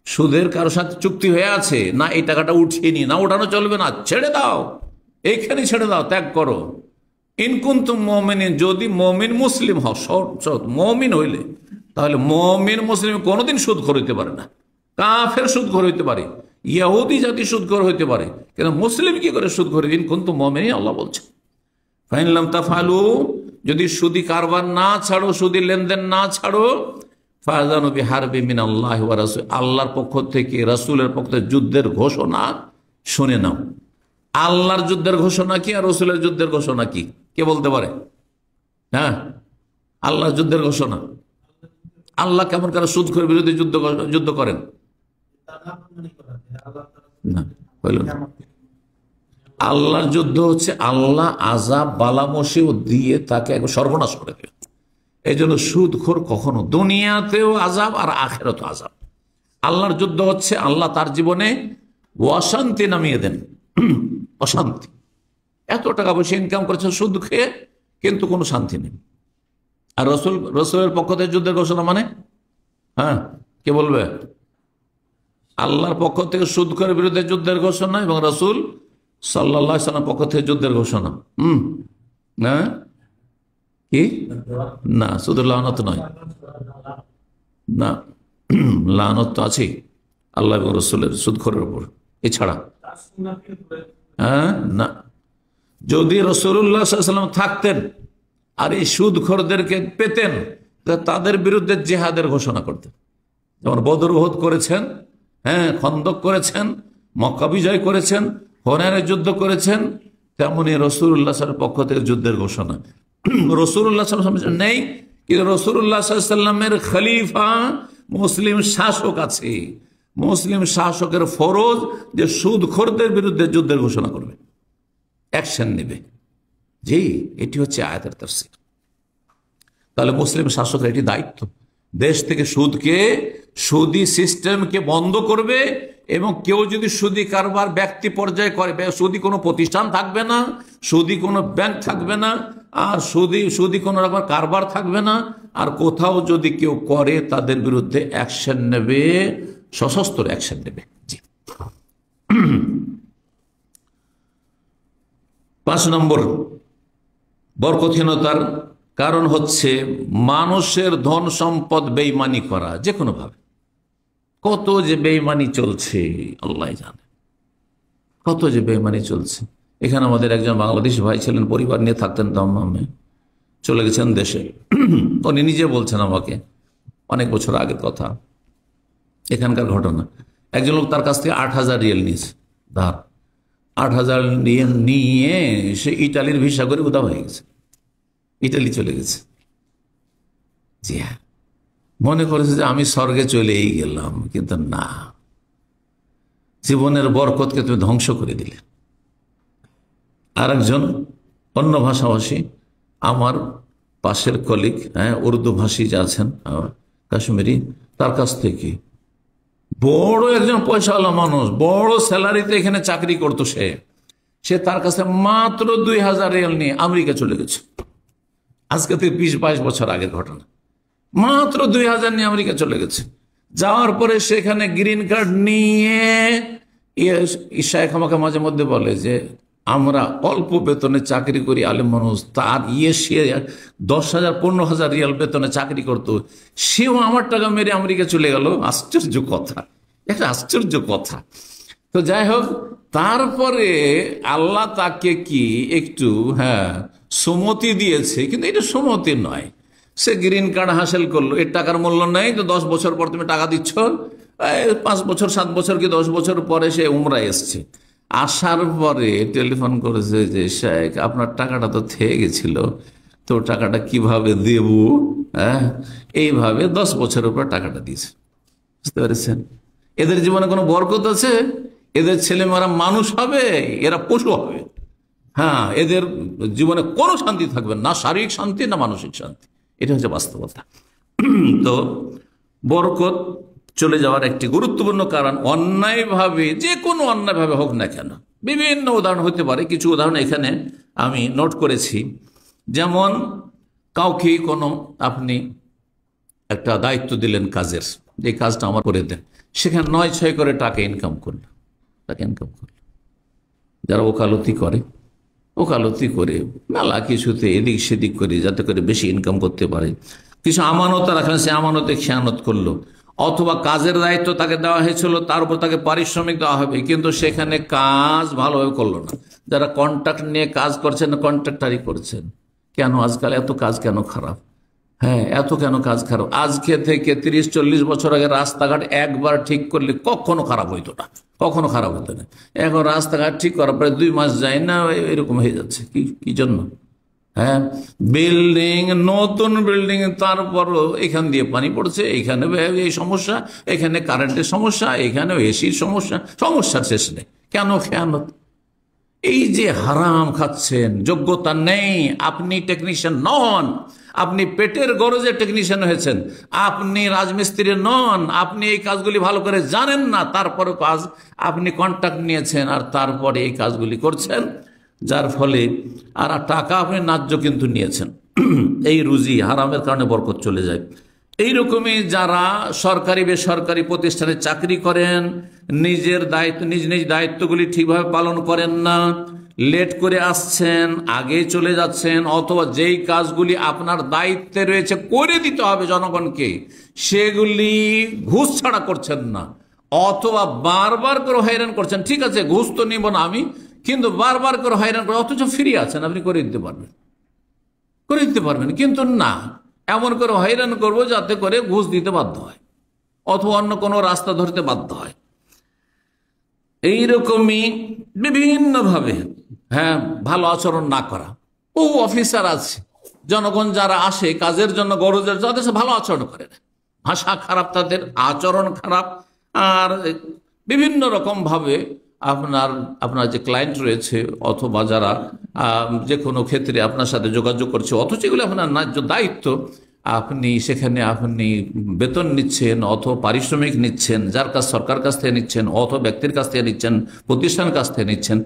সুদের কারোর সাথে চুক্তি হয়ে আছে না, এই টাকাটা উঠিয়ে নি, না উঠানো চলবে না, ছেড়ে দাও, এইখানে ছেড়ে দাও, ত্যাগ করো। ইন কুনতুম মুমিনিন, যদি মুমিন মুসলিম হও, সৎ মুমিন হইলে, তাহলে মুমিন মুসলিম কোনোদিন সুদখোর হইতে পারে না। কাফের সুদখোর হইতে পারে, ইহুদি জাতি সুদখোর হইতে পারে, কিন্তু মুসলিম কি করে সুদখোর? ইন কুনতুম মুমিনিন, আল্লাহ বলছে। ফাইন লাম তাফআলু, যদি সুদি কারবার না ছাড়ো, সুদি লেনদেন না ছাড়ো, ফাযানু বিহারবি মিনাল্লাহি ওয়া রাসূল, আল্লাহর পক্ষ থেকে, রাসূলের পক্ষ থেকে যুদ্ধের ঘোষণা শুনে নাও। আল্লাহর যুদ্ধের ঘোষণা কি আর রাসূলের যুদ্ধের ঘোষণা কি? কে বলতে পারে? হ্যাঁ, আল্লাহর যুদ্ধের ঘোষণা। আল্লাহ কেমন করে সুদখোর বিরোধী যুদ্ধ করেন? না, হইল না। আল্লাহর যুদ্ধ হচ্ছে আল্লাহ আযাব বালা মুসিবত দিয়ে তাকে একবার সর্বনাশ করে দেবে। এই জন্য সুদখোর কখনো দুনিয়াতেও আযাব আর আখিরাতেও আযাব। আল্লাহর যুদ্ধ হচ্ছে আল্লাহ তার জীবনে অশান্তি নামিয়ে দেন, অশান্তি। এত টাকা পয়সা ইনকাম করেছে সুদ খেয়ে, কিন্তু কোনো শান্তি নেই। আর রসুলের পক্ষ থেকে যুদ্ধের ঘোষণা মানে, হ্যাঁ কে বলবে? আল্লাহর পক্ষ থেকে সুদখোরের বিরুদ্ধে যুদ্ধের ঘোষণা এবং রাসূল সাল্লাল্লাহু আলাইহি ওয়াসাল্লামের পক্ষ থেকে যুদ্ধের ঘোষণা। না কি না, শুধু লানত নয়, না লানত তো আছেই আল্লাহ এবং রাসূলের সুদখোরের উপর। এছাড়া হ্যাঁ না, যদি রাসূলুল্লাহ সাল্লাল্লাহু আলাইহি ওয়াসাল্লাম থাকতেন আর এই সুদখোরদেরকে পেতেন, তাদের বিরুদ্ধে জিহাদের ঘোষণা করতেন। যেমন বদর উহুদ করেছেন, হ্যাঁ খন্দক করেছেন, মক্কা বিজয় করেছেন, হুনাইনের যুদ্ধ করেছেন, তেমনি রাসূলুল্লাহ সাল্লাল্লাহু আলাইহি ওয়াসাল্লামের পক্ষ থেকে যুদ্ধের ঘোষণা। রাসূলুল্লাহ সাল্লাল্লাহু আলাইহি ওয়াসাল্লাম নেই, কিন্তু রাসূলুল্লাহ সাল্লাল্লাহু আলাইহি ওয়াসাল্লামের খলিফা মুসলিম শাসক আছে, মুসলিম শাসকের ফরজ যে সুদখোরদের বিরুদ্ধে যুদ্ধের ঘোষণা করবে, অ্যাকশন নেবে। জি, এটি হচ্ছে আয়াতের তাফসীর। তাহলে মুসলিম শাসকের এটি দায়িত্ব, দেশ থেকে সুদি সিস্টেমকে বন্ধ করবে। এবং কেউ যদি সুদি কারবার ব্যক্তি পর্যায়ে করে, সুদি কোনো প্রতিষ্ঠান থাকবে না, সুদি কোনো ব্যাংক থাকবে না, আর সুদি কোনো রকম কারবার থাকবে না। আর কোথাও যদি কেউ করে তাদের বিরুদ্ধে অ্যাকশন নেবে, সশস্ত্র অ্যাকশন নেবে। জি। 5 নম্বর বরকতহীনতার কারণ হচ্ছে মানুষের ধন সম্পদ বেইমানি করা, যে কোনো ভাবে। কত যে বেইমানি চলছে আল্লাহ জানে, কত যে বেইমানি চলছে। এখানে আমাদের একজন বাংলাদেশি ভাই ছিলেন, পরিবার নিয়ে থাকতেন দাম্মামে, চলে গেছেন দেশে। উনি নিজে বলছেন আমাকে, অনেক বছর আগের কথা, এখানকার ঘটনা। একজন লোক তার কাছ থেকে 8,000 রিয়াল নিয়েছে ধার। 8,000 রিয়াল নিয়ে সে ইটালির ভিসা করে উদা হয়ে গেছে, ইটালি চলে গেছে। জি হ্যাঁ, মনে করেছে যে আমি স্বর্গে চলেই গেলাম, কিন্তু না, জীবনের বরকতকে তুমি ধ্বংস করে দিলে। আর একজন অন্য ভাষাভাষী, আমার পাশের কলিগ, উর্দু ভাষী যে আছেন কাশ্মীরি, তার কাছ থেকে বড় একজন পয়সাওয়ালা মানুষ, বড় স্যালারিতে এখানে চাকরি করতো, সে তার কাছে মাত্র 2,000 রিয়াল নিয়ে আমেরিকা চলে গেছে। আজকে থেকে 20-22 বছর আগের ঘটনা। মাত্র 2,000 নিয়ে আমেরিকা চলে গেছে। যাওয়ার পরে সেখানে গ্রিন কার্ড নিয়ে শায়েখ আমাকে মাঝে মধ্যে বলে যে আমরা অল্প বেতনে চাকরি করি, আলেম মানুষ, তার সে 10,000 15,000 রিয়াল বেতনে চাকরি করতো, সেও আমার টাকা মেরে আমেরিকা চলে গেল। আশ্চর্য কথা, একটা আশ্চর্য কথা। তো যাই হোক, তারপরে আল্লাহ তাকে কি একটু সুমতি দিয়েছে, কিন্তু এটা সুমতি নয়। সে গ্রিন কার্ড হাসিল করলো, এর টাকার মূল্য নেই, তো 10 বছর পর তুমি টাকা দিচ্ছ। 5 বছর 7 বছর কি 10 বছর পরে সে উমরায় এসছে। আসার পরে টেলিফোন করেছে যে শেখ, আপনার টাকাটা তো থেকে গেছিল, তো টাকাটা কিভাবে দেব? এইভাবে 10 বছরের পর টাকাটা দিয়েছে। বুঝতে পেরেছেন? এদের জীবনে কোনো বরকত আছে? এদের ছেলেমেয়েরা মানুষ হবে, এরা পশু হবে। এদের জীবনে কোনো শান্তি থাকবে না, শারীরিক শান্তি না মানসিক শান্তি। এটা হচ্ছে বাস্তবতা। তো বরকত চলে যাওয়ার একটি গুরুত্বপূর্ণ কারণ, অন্যায়ভাবে, যে কোনো অন্যায়ভাবে হোক না কেন, বিভিন্ন উদাহরণ হতে পারে। কিছু উদাহরণ এখানে আমি নোট করেছি। যেমন কাউকে আপনি একটা দায়িত্ব দিলেন কাজের, যে কাজটা আমার করে দেন, সেখানে 9-6 করে টাকা ইনকাম করলো। যারা ওকালতি করে মেলা কিছুতে এদিক সেদিক করে, যাতে করে বেশি ইনকাম করতে পারে। কিছু আমানত রাখলেন, সে আমানতে খেয়ানত করলো। অথবা কাজের দায়িত্ব তাকে দেওয়া হয়েছিল, তার উপর তাকে পারিশ্রমিক দেওয়া হবে, কিন্তু সেখানে কাজ ভালোভাবে করলো না। যারা কন্ট্রাক্ট নিয়ে কাজ করছেন, কন্ট্রাক্টারই করছেন। কেন আজকাল এত কাজ কেন খারাপ? এত কেন কাজ খারাপ? আজকে থেকে 30-40 বছর আগে রাস্তাঘাট একবার ঠিক করলে কখনো খারাপ হইতো না, কখনো খারাপ হতো না। এখন রাস্তাঘাট ঠিক করার পরে 2 মাস যায় না, এরকম হয়ে যাচ্ছে। কি জন্য? বিল্ডিং, নতুন বিল্ডিং, তারপরও এখান দিয়ে পানি পড়ছে, এখানে এই সমস্যা, এখানে কারেন্টের সমস্যা, এখানে এসির সমস্যা, সমস্যার শেষ নেই। কেন খেয়ানত? এই যে হারাম খাচ্ছেন, যোগ্যতা নেই, আপনি টেকনিশিয়ান নন, আপনি পেটের গরজে টেকনিশিয়ান হয়েছেন, আপনি রাজমিস্ত্রি নন, আপনি এই কাজগুলি ভালো করে জানেন না, তারপরে কাজ আপনি কন্ট্রাক্ট নিয়েছেন, আর তারপরে এই কাজগুলি করছেন, যার ফলে আর টাকা আপনি ন্যায্য কিন্তু নিয়েছেন। এই রুজি হারামের কারণে বরকত চলে যায়। এইরকমই যারা সরকারি বেসরকারি প্রতিষ্ঠানে চাকরি করেন, নিজ দায়িত্বগুলি ঠিকভাবে পালন করেন না, লেট করে আসছেন, আগে চলে যাচ্ছেন, অথবা যেই কাজগুলি আপনার দায়িত্বে রয়েছে করে দিতে হবে জনগণকে, সেগুলি ঘুষ ছাড়া করছেন না, অথবা বারবার করে হয়রান করছেন। ঠিক আছে, ঘুষ তো নিব না আমি, কিন্তু বারবার করে হয়রান করে, অথচ ফ্রি আছেন, আপনি করে দিতে পারবেন, কিন্তু না, এমন করে হয়রান করবো যাতে করে ঘুষ দিতে বাধ্য হয়, অথবা অন্য কোনো রাস্তা ধরতে বাধ্য হয়। এইরকমই বিভিন্নভাবে ভালো আচরণ না করা। অফিসার আছে, জনগণ যারা আসে কাজের জন্য, গরজের, যাদের ভালো আচরণ করে না, ভাষা খারাপ, তাদের আচরণ খারাপ, আর বিভিন্ন রকমভাবে আপনার আপনার যে ক্লায়েন্ট রয়েছে অথবা যারা যে কোনো ক্ষেত্রে আপনার সাথে যোগাযোগ করছে, অথচ এগুলো আপনার ন্যায্য দায়িত্ব, আপনি সেখানে আপনি বেতন নিচ্ছেন অথবা পারিশ্রমিক নিচ্ছেন, যার কাছ সরকার কাছ থেকে নিচ্ছেন অথবা ব্যক্তির কাছ থেকে নিচ্ছেন, প্রতিষ্ঠান কাছ থেকে নিচ্ছেন,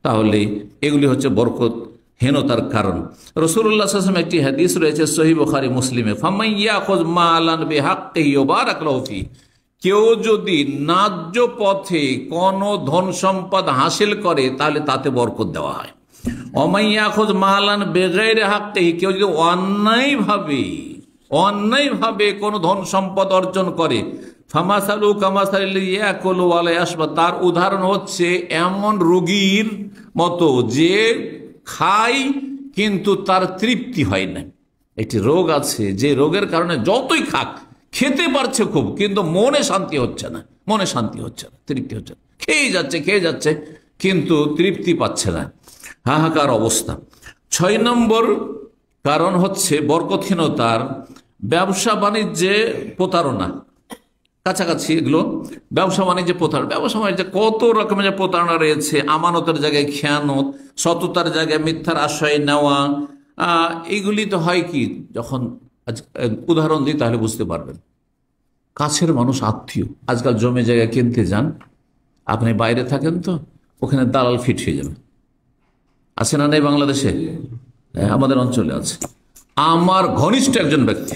তাহলে এগুলি হচ্ছে বরকতহীনতার কারণ। রাসূলুল্লাহ সাল্লাল্লাহু আলাইহি ওয়াসাল্লাম একটি হাদিস রয়েছে সহিহ বুখারী মুসলিমে, ফামান ইয়াখুয মালান বিহাক্কিহি ইউবারাক লাহু ফি, কেউ যদি ন্যায্য পথে কোন ধন সম্পদ হাসিল করে তাহলে তাতে বরকত দেওয়া হয়। ওমান ইয়াখুয মালান বিগাইরি হাক্কিহি, কেউ যদি অন্যায়ভাবে কোন ধন সম্পদ অর্জন করে, ফামাসালু কামাসালিল ইয়াকুলু ওয়া লা ইয়াশবা, তার উদাহরণ হচ্ছে এমন রোগীর মতো যে খায় কিন্তু তার তৃপ্তি হয় না। একটি রোগ আছে, যে রোগের কারণে যতই খাক, খেতে পারছে খুব, কিন্তু মনে শান্তি হচ্ছে না, তৃপ্তি হচ্ছে না, খেয়ে যাচ্ছে কিন্তু তৃপ্তি পাচ্ছে না, হাহাকার অবস্থা। 6 নম্বর কারণ হচ্ছে বরকতহীনতার ব্যবসা বাণিজ্যে প্রতারণা। কাছাকাছি এগুলো ব্যবসা বাণিজ্যে প্রতারণা, ব্যবসা বাণিজ্যে কত রকমের প্রতারণা রয়েছে। আমানতের জায়গায় খেয়ানত, সততার জায়গায় মিথ্যার আশ্রয় নেওয়া, এইগুলি তো হয় কি, যখন উদাহরণ দিই তাহলে বুঝতে পারবেন। কাছের মানুষ, আত্মীয়, আজকাল জমি জায়গা কিনতে যান, আপনি বাইরে থাকেন তো ওখানে দালাল ফিট হয়ে যাবে, আছে না নেই বাংলাদেশে? আমাদের অঞ্চলে আছে। আমার ঘনিষ্ঠ একজন ব্যক্তি,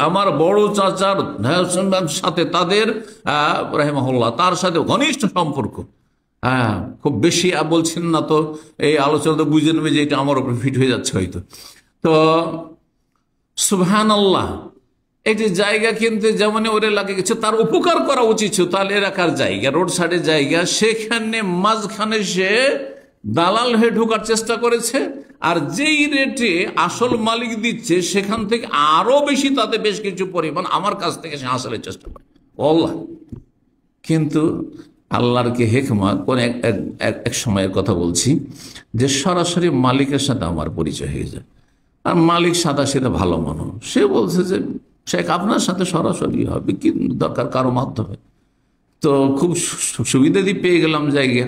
আমার বড় চাচার সাথে তাদের রাহিমাহুল্লাহ, তার সাথে ঘনিষ্ঠ সম্পর্ক, খুব বেশি বলছেন না তো, এই আলোচনা তো বুঝে নেবে যে এটা আমার উপর ফিট হয়ে যাচ্ছে হয়তো। তো সুবহানাল্লাহ, একটি জায়গা কিনতে যেমন ওরে লাগে গেছে, তার উপকার করা উচিত ছিল, তাহলে এলাকার জায়গা, রোড সাইডের জায়গা, সেখানে মাঝখানে সে দালাল হয়ে ঢোকার চেষ্টা করেছে, আর যেই রেটে আসল মালিক দিচ্ছে সেখান থেকে আরো বেশি, তাতে বেশ কিছু পরিমাণ আমার কাছ থেকে সে হাসিলের চেষ্টা করে। আল্লাহ, কিন্তু আল্লাহর কি হিকমত, কোন এক সময়ের কথা বলছি, যে সরাসরি মালিকের সাথে আমার পরিচয় হয়ে যায়, আর মালিক সাদা সিধা ভালো মানুষ, সে বলছে যে শেখ আপনার সাথে সরাসরি হবে, কি দরকার কারো মাধ্যমে, তো খুব সুবিধা দিয়ে পেয়ে গেলাম, জায়গা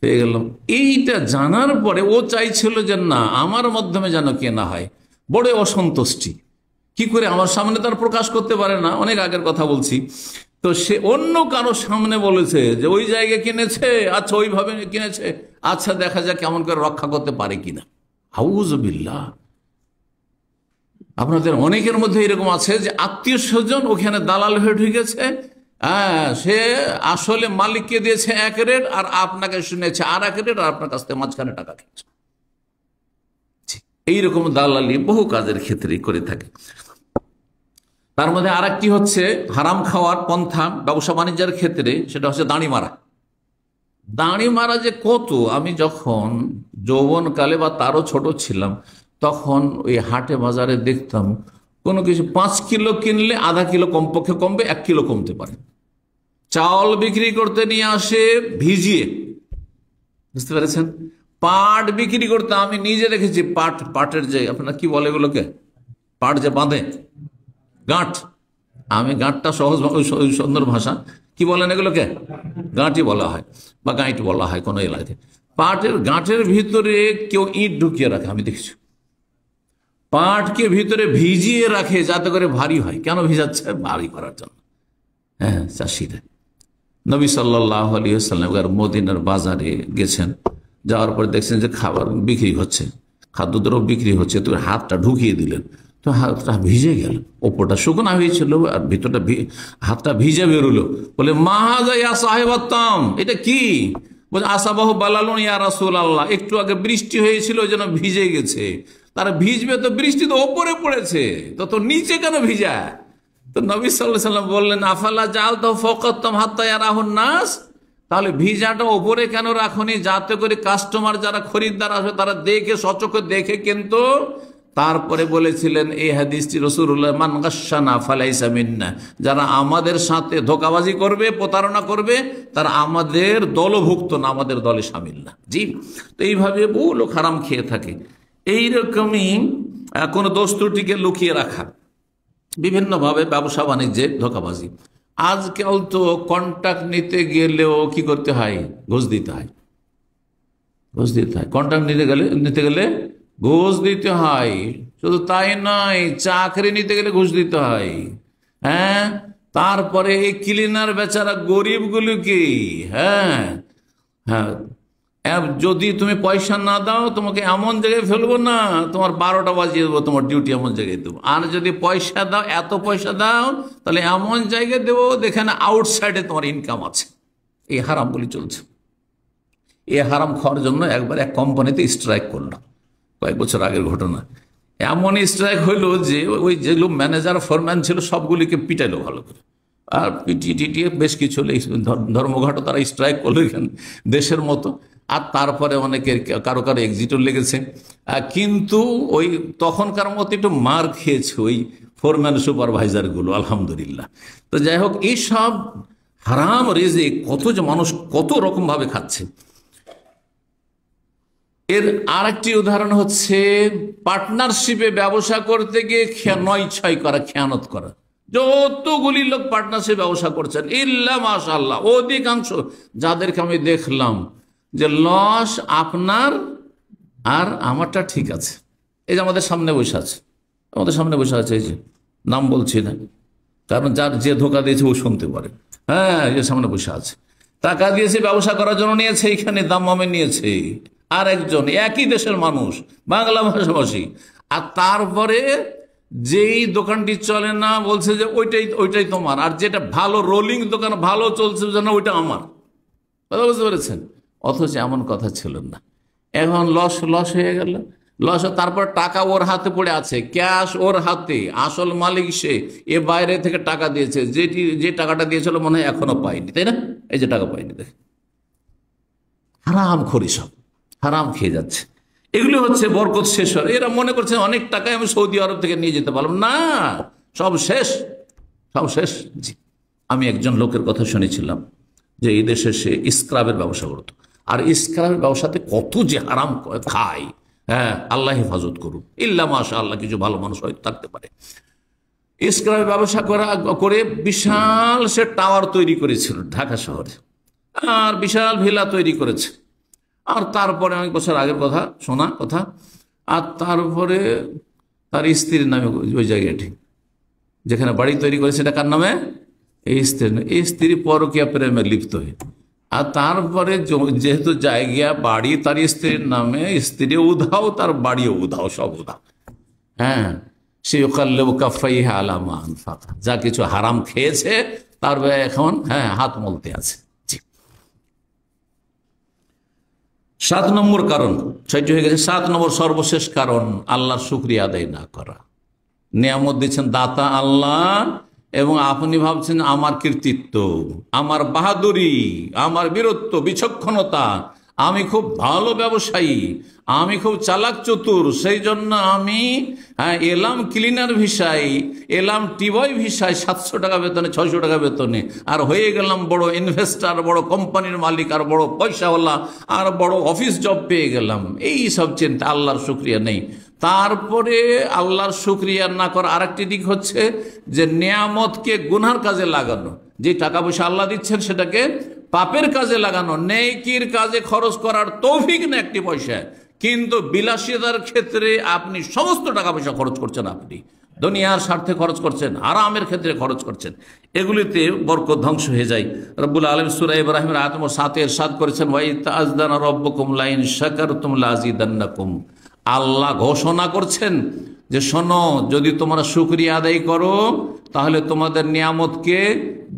পেয়ে গেলাম। এইটা জানার পরে ও চাইছিল যে না, আমার মাধ্যমে যেন কেনা হয়, বড় অসন্তুষ্টি, কি করে আমার সামনে তার প্রকাশ করতে পারে না, অনেক আগের কথা বলছি। তো সে অন্য কারো সামনে বলেছে যে ওই জায়গা কিনেছে, আচ্ছা ওইভাবে কিনেছে, আচ্ছা দেখা যাক কেমন করে রক্ষা করতে পারে কিনা। আউযুবিল্লাহ, আপনাদের অনেকের মধ্যে এরকম আছে যে আত্মীয় স্বজন ওখানে দালাল হয়ে ঢুকেছে, সে আসলে মালিককে দিয়েছে এক রেট, আর আপনাকে শুনেছে আর এক রেট, আর আপনার কাছ থেকে মাঝখানে টাকা খেয়েছে। এইরকম দালালি বহু কাজের ক্ষেত্রে করে থাকে। তার মধ্যে আর একটি হচ্ছে হারাম খাওয়ার পন্থা ব্যবসা বাণিজ্যের ক্ষেত্রে, সেটা হচ্ছে দাঁড়ি মারা। যে কত, আমি যখন যৌবনকালে বা তারও ছোট ছিলাম, তখন ওই হাটে বাজারে দেখতাম কোনো কিছু 5 কিলো কিনলে আধা কিলো কমপক্ষে কমবে, 1 কিলো কমতে পারে। চাল বিক্রি করতে নিয়ে আসে ভিজিয়ে, বুঝতে পেরেছেন? পাট বিক্রি করতে আমি নিজে দেখেছি, পাটের যে আপনার কি বলে এগুলোকে, পাট যে বাঁধে, গাঁট, আমি গাঁটটা সহজ সুন্দর ভাষা কি বলেন এগুলোকে, গাঁটি বলা হয় বা গাঁট বলা হয় কোনো এলাকায়। পাটের গাঁটের ভিতরে কেউ ইট ঢুকিয়ে রাখে, আমি দেখছি। পাটকে ভিতরে ভিজিয়ে রাখে যাতে করে ভারী হয়। কেন ভিজাচ্ছে? ভারী করার জন্য। হ্যাঁ, চাষিরা। নবী সাল্লাল্লাহু আলাইহি ওয়াসাল্লাম মদিনার বাজারে গেছেন, যাওয়ার পর দেখছেন যে খাবার বিক্রি হচ্ছে, খাদ্যদ্রব্য বিক্রি হচ্ছে, তো হাতটা ঢুকিয়ে দিলেন, তো হাতটা ভিজে গেল, ওপরটা শুকনা হয়েছিল আর ভিতরটা হাতটা ভিজে বেরোলো। বলে মা হাযা ইয়া সাহিবাত্তাম, এটা কি? বলে আসাবাহু বালালুন ইয়া রাসূলুল্লাহ, একটু আগে বৃষ্টি হয়েছিল ওই জন্য ভিজে গেছে। তারা ভিজবে তো, বৃষ্টি তো ওপরে পড়েছে, তো নিচে কেন ভিজা? তো নবী সাল্লাল্লাহু আলাইহি ওয়াসাল্লাম বললেন আফালা জাআলতাহু ফাওকাত্তাম হাত্তা ইয়ারাহুন নাস, তাহলে ভিজাটা ওপরে কেন রাখুনি, যাতে করে কাস্টমার যারা খরিদ্দার আসবে তারা দেখে, সচক্ষে দেখে। কিন্তু তারপরে বলেছিলেন এই হাদিসটি রাসূলুল্লাহ, মান গাশশানা ফালাইসা মিন্না, যারা আমাদের সাথে ধোঁকাবাজি করবে, প্রতারণা করবে, তারা আমাদের দলভুক্ত না, আমাদের দলে শামিল না। জি, তো এইভাবে বহু লোক হারাম খেয়ে থাকে। এইরকমই কোন দোষ ত্রুটিকে লুকিয়ে রাখা, বিভিন্নভাবে ব্যবসা বাণিজ্যে ধোঁকাবাজি। আজকাল তো কন্ট্রাক্ট নিতে গেলেও কি করতে হয়? ঘুষ দিতে হয়, ঘুষ দিতে হয়। কন্ট্রাক্ট নিতে গেলে ঘুষ দিতে হয়। শুধু তাই নয়, চাকরি নিতে গেলে ঘুষ দিতে হয়। হ্যাঁ, তারপরে এই ক্লিনার বেচারা গরিবগুলোকে, হ্যাঁ হ্যাঁ, যদি তুমি পয়সা না দাও তোমাকে এমন জায়গায় ফেলবো না, তোমার 12টা বাজিয়ে দেবো, তোমার ডিউটি এমন জায়গায় দেবো। আর যদি পয়সা দাও, এত পয়সা দাও, তাহলে এমন জায়গায় দেবো যেখানে আউটসাইডে তোমার ইনকাম আছে। এই হারামগুলি চলছে। এই হারাম খাওয়ার জন্য একবার এক কোম্পানিতে স্ট্রাইক করলো, কয়েক বছর আগের ঘটনা। এমন স্ট্রাইক হইলো যে ওই যেগুলো ম্যানেজার ফোরম্যান ছিল সবগুলিকে পিটাইলো ভালো করে, আর পিটিয়ে বেশ কিছু ধর্মঘটও তারা স্ট্রাইক করলো এখানে দেশের মতো। আর তারপরে অনেকের কারো কারো এক্সিটও লেগেছে, কিন্তু ওই তখনকার মতো একটু মার খেয়েছে ওই ফোরম্যান সুপারভাইজারগুলো, আলহামদুলিল্লাহ। তো যাই হোক, এইসব হারাম রিজিক কত যে মানুষ কত রকমভাবে খাচ্ছে। এর আরেকটি উদাহরণ হচ্ছে পার্টনারশিপে ব্যবসা করতে গিয়ে 9-6 করা, খেয়ানত করা। যতগুলি লোক পার্টনারশিপ ব্যবসা করছেন, ইল্লা মাশাআল্লাহ অধিকাংশ যাদেরকে আমি দেখলাম যে লস আপনার আর আমারটা ঠিক আছে। এই যে আমাদের সামনে বসে আছে, আমাদের সামনে বসে আছে, এই যে নাম বলছি না, কারণ যার যে ধোকা দিয়েছে ও শুনতে পারে। হ্যাঁ, এই যে সামনে বসে আছে, টাকা দিয়েছে ব্যবসা করার জন্য, নিয়েছে এইখানে দাম নিয়েছে। আর একজন একই দেশের মানুষ, বাংলা ভাষাভাষী, আর তারপরে যেই দোকানটি চলে না বলছে যে ওইটাই তোমার, আর যেটা ভালো রোলিং দোকান ভালো চলছে যেন ওইটা আমার। কথা বুঝতে পেরেছেন? অথচ এমন কথা ছিল না। এখন লস হয়ে গেল, লস। তারপর টাকা ওর হাতে পড়ে আছে, ক্যাশ ওর হাতে, আসল মালিক সে। এ বাইরে থেকে টাকা দিয়েছে, যে টাকাটা দিয়েছিল মনে হয় এখনো পাইনি, তাই না? এই যে টাকা পাইনি, দেখে হারাম খোরি, সব হারাম খেয়ে যাচ্ছে। এগুলি হচ্ছে বরকত শেষ হয়। এরা মনে করছে অনেক টাকায় আমি সৌদি আরব থেকে নিয়ে যেতে পারলাম না, সব শেষ, সব শেষ। জি, আমি একজন লোকের কথা শুনেছিলাম যে এই দেশে সে স্ক্রাবের ব্যবসা করতো, আর স্ক্রাবের ব্যবসাতে কত যে হারাম খায়। হ্যাঁ, আল্লাহ হেফাজত করুন, ইল্লা মাশাআল্লাহ কিছু ভালো মানুষ হয়তো থাকতে পারে। স্ক্রাবের ব্যবসা করে বিশাল সে টাওয়ার তৈরি করেছিল ঢাকা শহরে, আর বিশাল ভিলা তৈরি করেছে। আর তারপরে অনেক বছর আগের কথা, শোনা কথা। আর তারপরে তার স্ত্রীর নামে ওই জায়গাটি যেখানে বাড়ি তৈরি করে, সেটা কার নামে? এই স্ত্রী পরকীয়া প্রেমে লিপ্ত হয়ে। আর তারপরে যেহেতু জায়গা বাড়ি তার স্ত্রীর নামে, স্ত্রী উধাও, তার বাড়িও উধাও, সব উধাও। হ্যাঁ, সে কাফাইহা আলা মা আনফাকা, যা কিছু হারাম খেয়েছে তার এখন হাত মলতে আছে। 7 নম্বর কারণ, 6টি হয়ে গেছে। 7 নম্বর সর্বশেষ কারণ, আল্লাহর শুকরিয়া আদায় না করা। নিয়ামত দিচ্ছেন দাতা আল্লাহ, এবং আপনি ভাবছেন আমার কৃতিত্ব, আমার বাহাদুরি, আমার বীরত্ব, বিচক্ষণতা, আমি খুব ভালো ব্যবসায়ী, আমি খুব চালাক চতুর, সেই জন্য আমি এলাম ক্লিনার ভিসায়, এলাম টিবয় ভিসায় 700 টাকা বেতনে, 600 টাকা বেতনে, আর হয়ে গেলাম বড় ইনভেস্টার, বড় কোম্পানির মালিক, আর বড় পয়সাওয়ালা, আর বড় অফিস জব পেয়ে গেলাম। এই সব চিন্তা, আল্লাহর শুকরিয়া নেই। তারপরে আল্লাহর শুকরিয়া না করা আরেকটি দিক হচ্ছে যে নিয়ামতকে গুনার কাজে লাগানো। যে টাকা পয়সা আল্লাহ দিচ্ছেন সেটাকে পাপের কাজে লাগানো, নেকির কাজে খরচ করার তৌফিক না একটি পয়সা, কিন্তু বিলাসিতার ক্ষেত্রে আপনি সমস্ত টাকা পয়সা খরচ করছেন, আপনি দুনিয়ার স্বার্থে খরচ করছেন, আরামের ক্ষেত্রে খরচ করছেন, এগুলিতে বরকত ধ্বংস হয়ে যায়। রব্বুল আলামিন সূরা ইব্রাহিমের আয়াত নম্বর 7 ইরশাদ করেছেন, ওয়া ইতাআযানা রাব্বুকুম লাইন শাকারতুম লাযিদান্নাকুম। আল্লাহ ঘোষণা করছেন যে শোনো, যদি তোমরা শুকরিয়া আদায় করো তাহলে তোমাদের নিয়ামতকে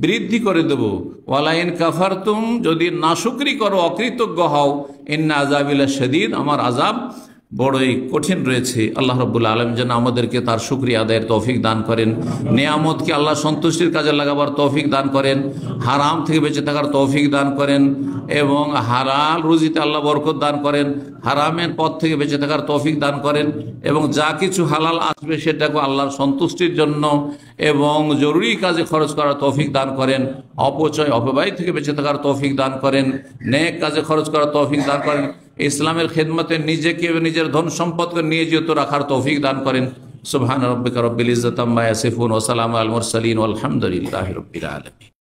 বৃদ্ধি করে দেব। ওয়ালাইন কাফারতুম, যদি নাশুকরি করো, অকৃতজ্ঞ হও, ইন্না আযাবি লাশাদীদ, আমার আযাব বড়ই কঠিন রয়েছে। আল্লাহ রাব্বুল আলামিন যেন আমাদেরকে তার শুকরিয়া আদায়ের তৌফিক দান করেন, নিয়ামতকে আল্লাহ সন্তুষ্টির কাজে লাগাবার তৌফিক দান করেন, হারাম থেকে বেঁচে থাকার তৌফিক দান করেন, এবং হালাল রুজিতে আল্লাহ বরকত দান করেন, হারামের পথ থেকে বেঁচে থাকার তৌফিক দান করেন, এবং যা কিছু হালাল আসবে সেটাকে আল্লাহর সন্তুষ্টির জন্য এবং জরুরি কাজে খরচ করার তৌফিক দান করেন, অপচয় অপব্যয় থেকে বেঁচে থাকার তৌফিক দান করেন, নেক কাজে খরচ করার তৌফিক দান করেন, ইসলামের খেদমতে নিজেকে এবং নিজের ধন সম্পদকে নিয়োজিত রাখার তৌফিক দান করেন। সুবহান রাব্বিকা রব্বিল ইজ্জাতি আম্মা ইয়াসিফুন ওয়া সালামুন আলাল মুরসালিন ওয়ালহামদুলিল্লাহি রাব্বিল আলামিন।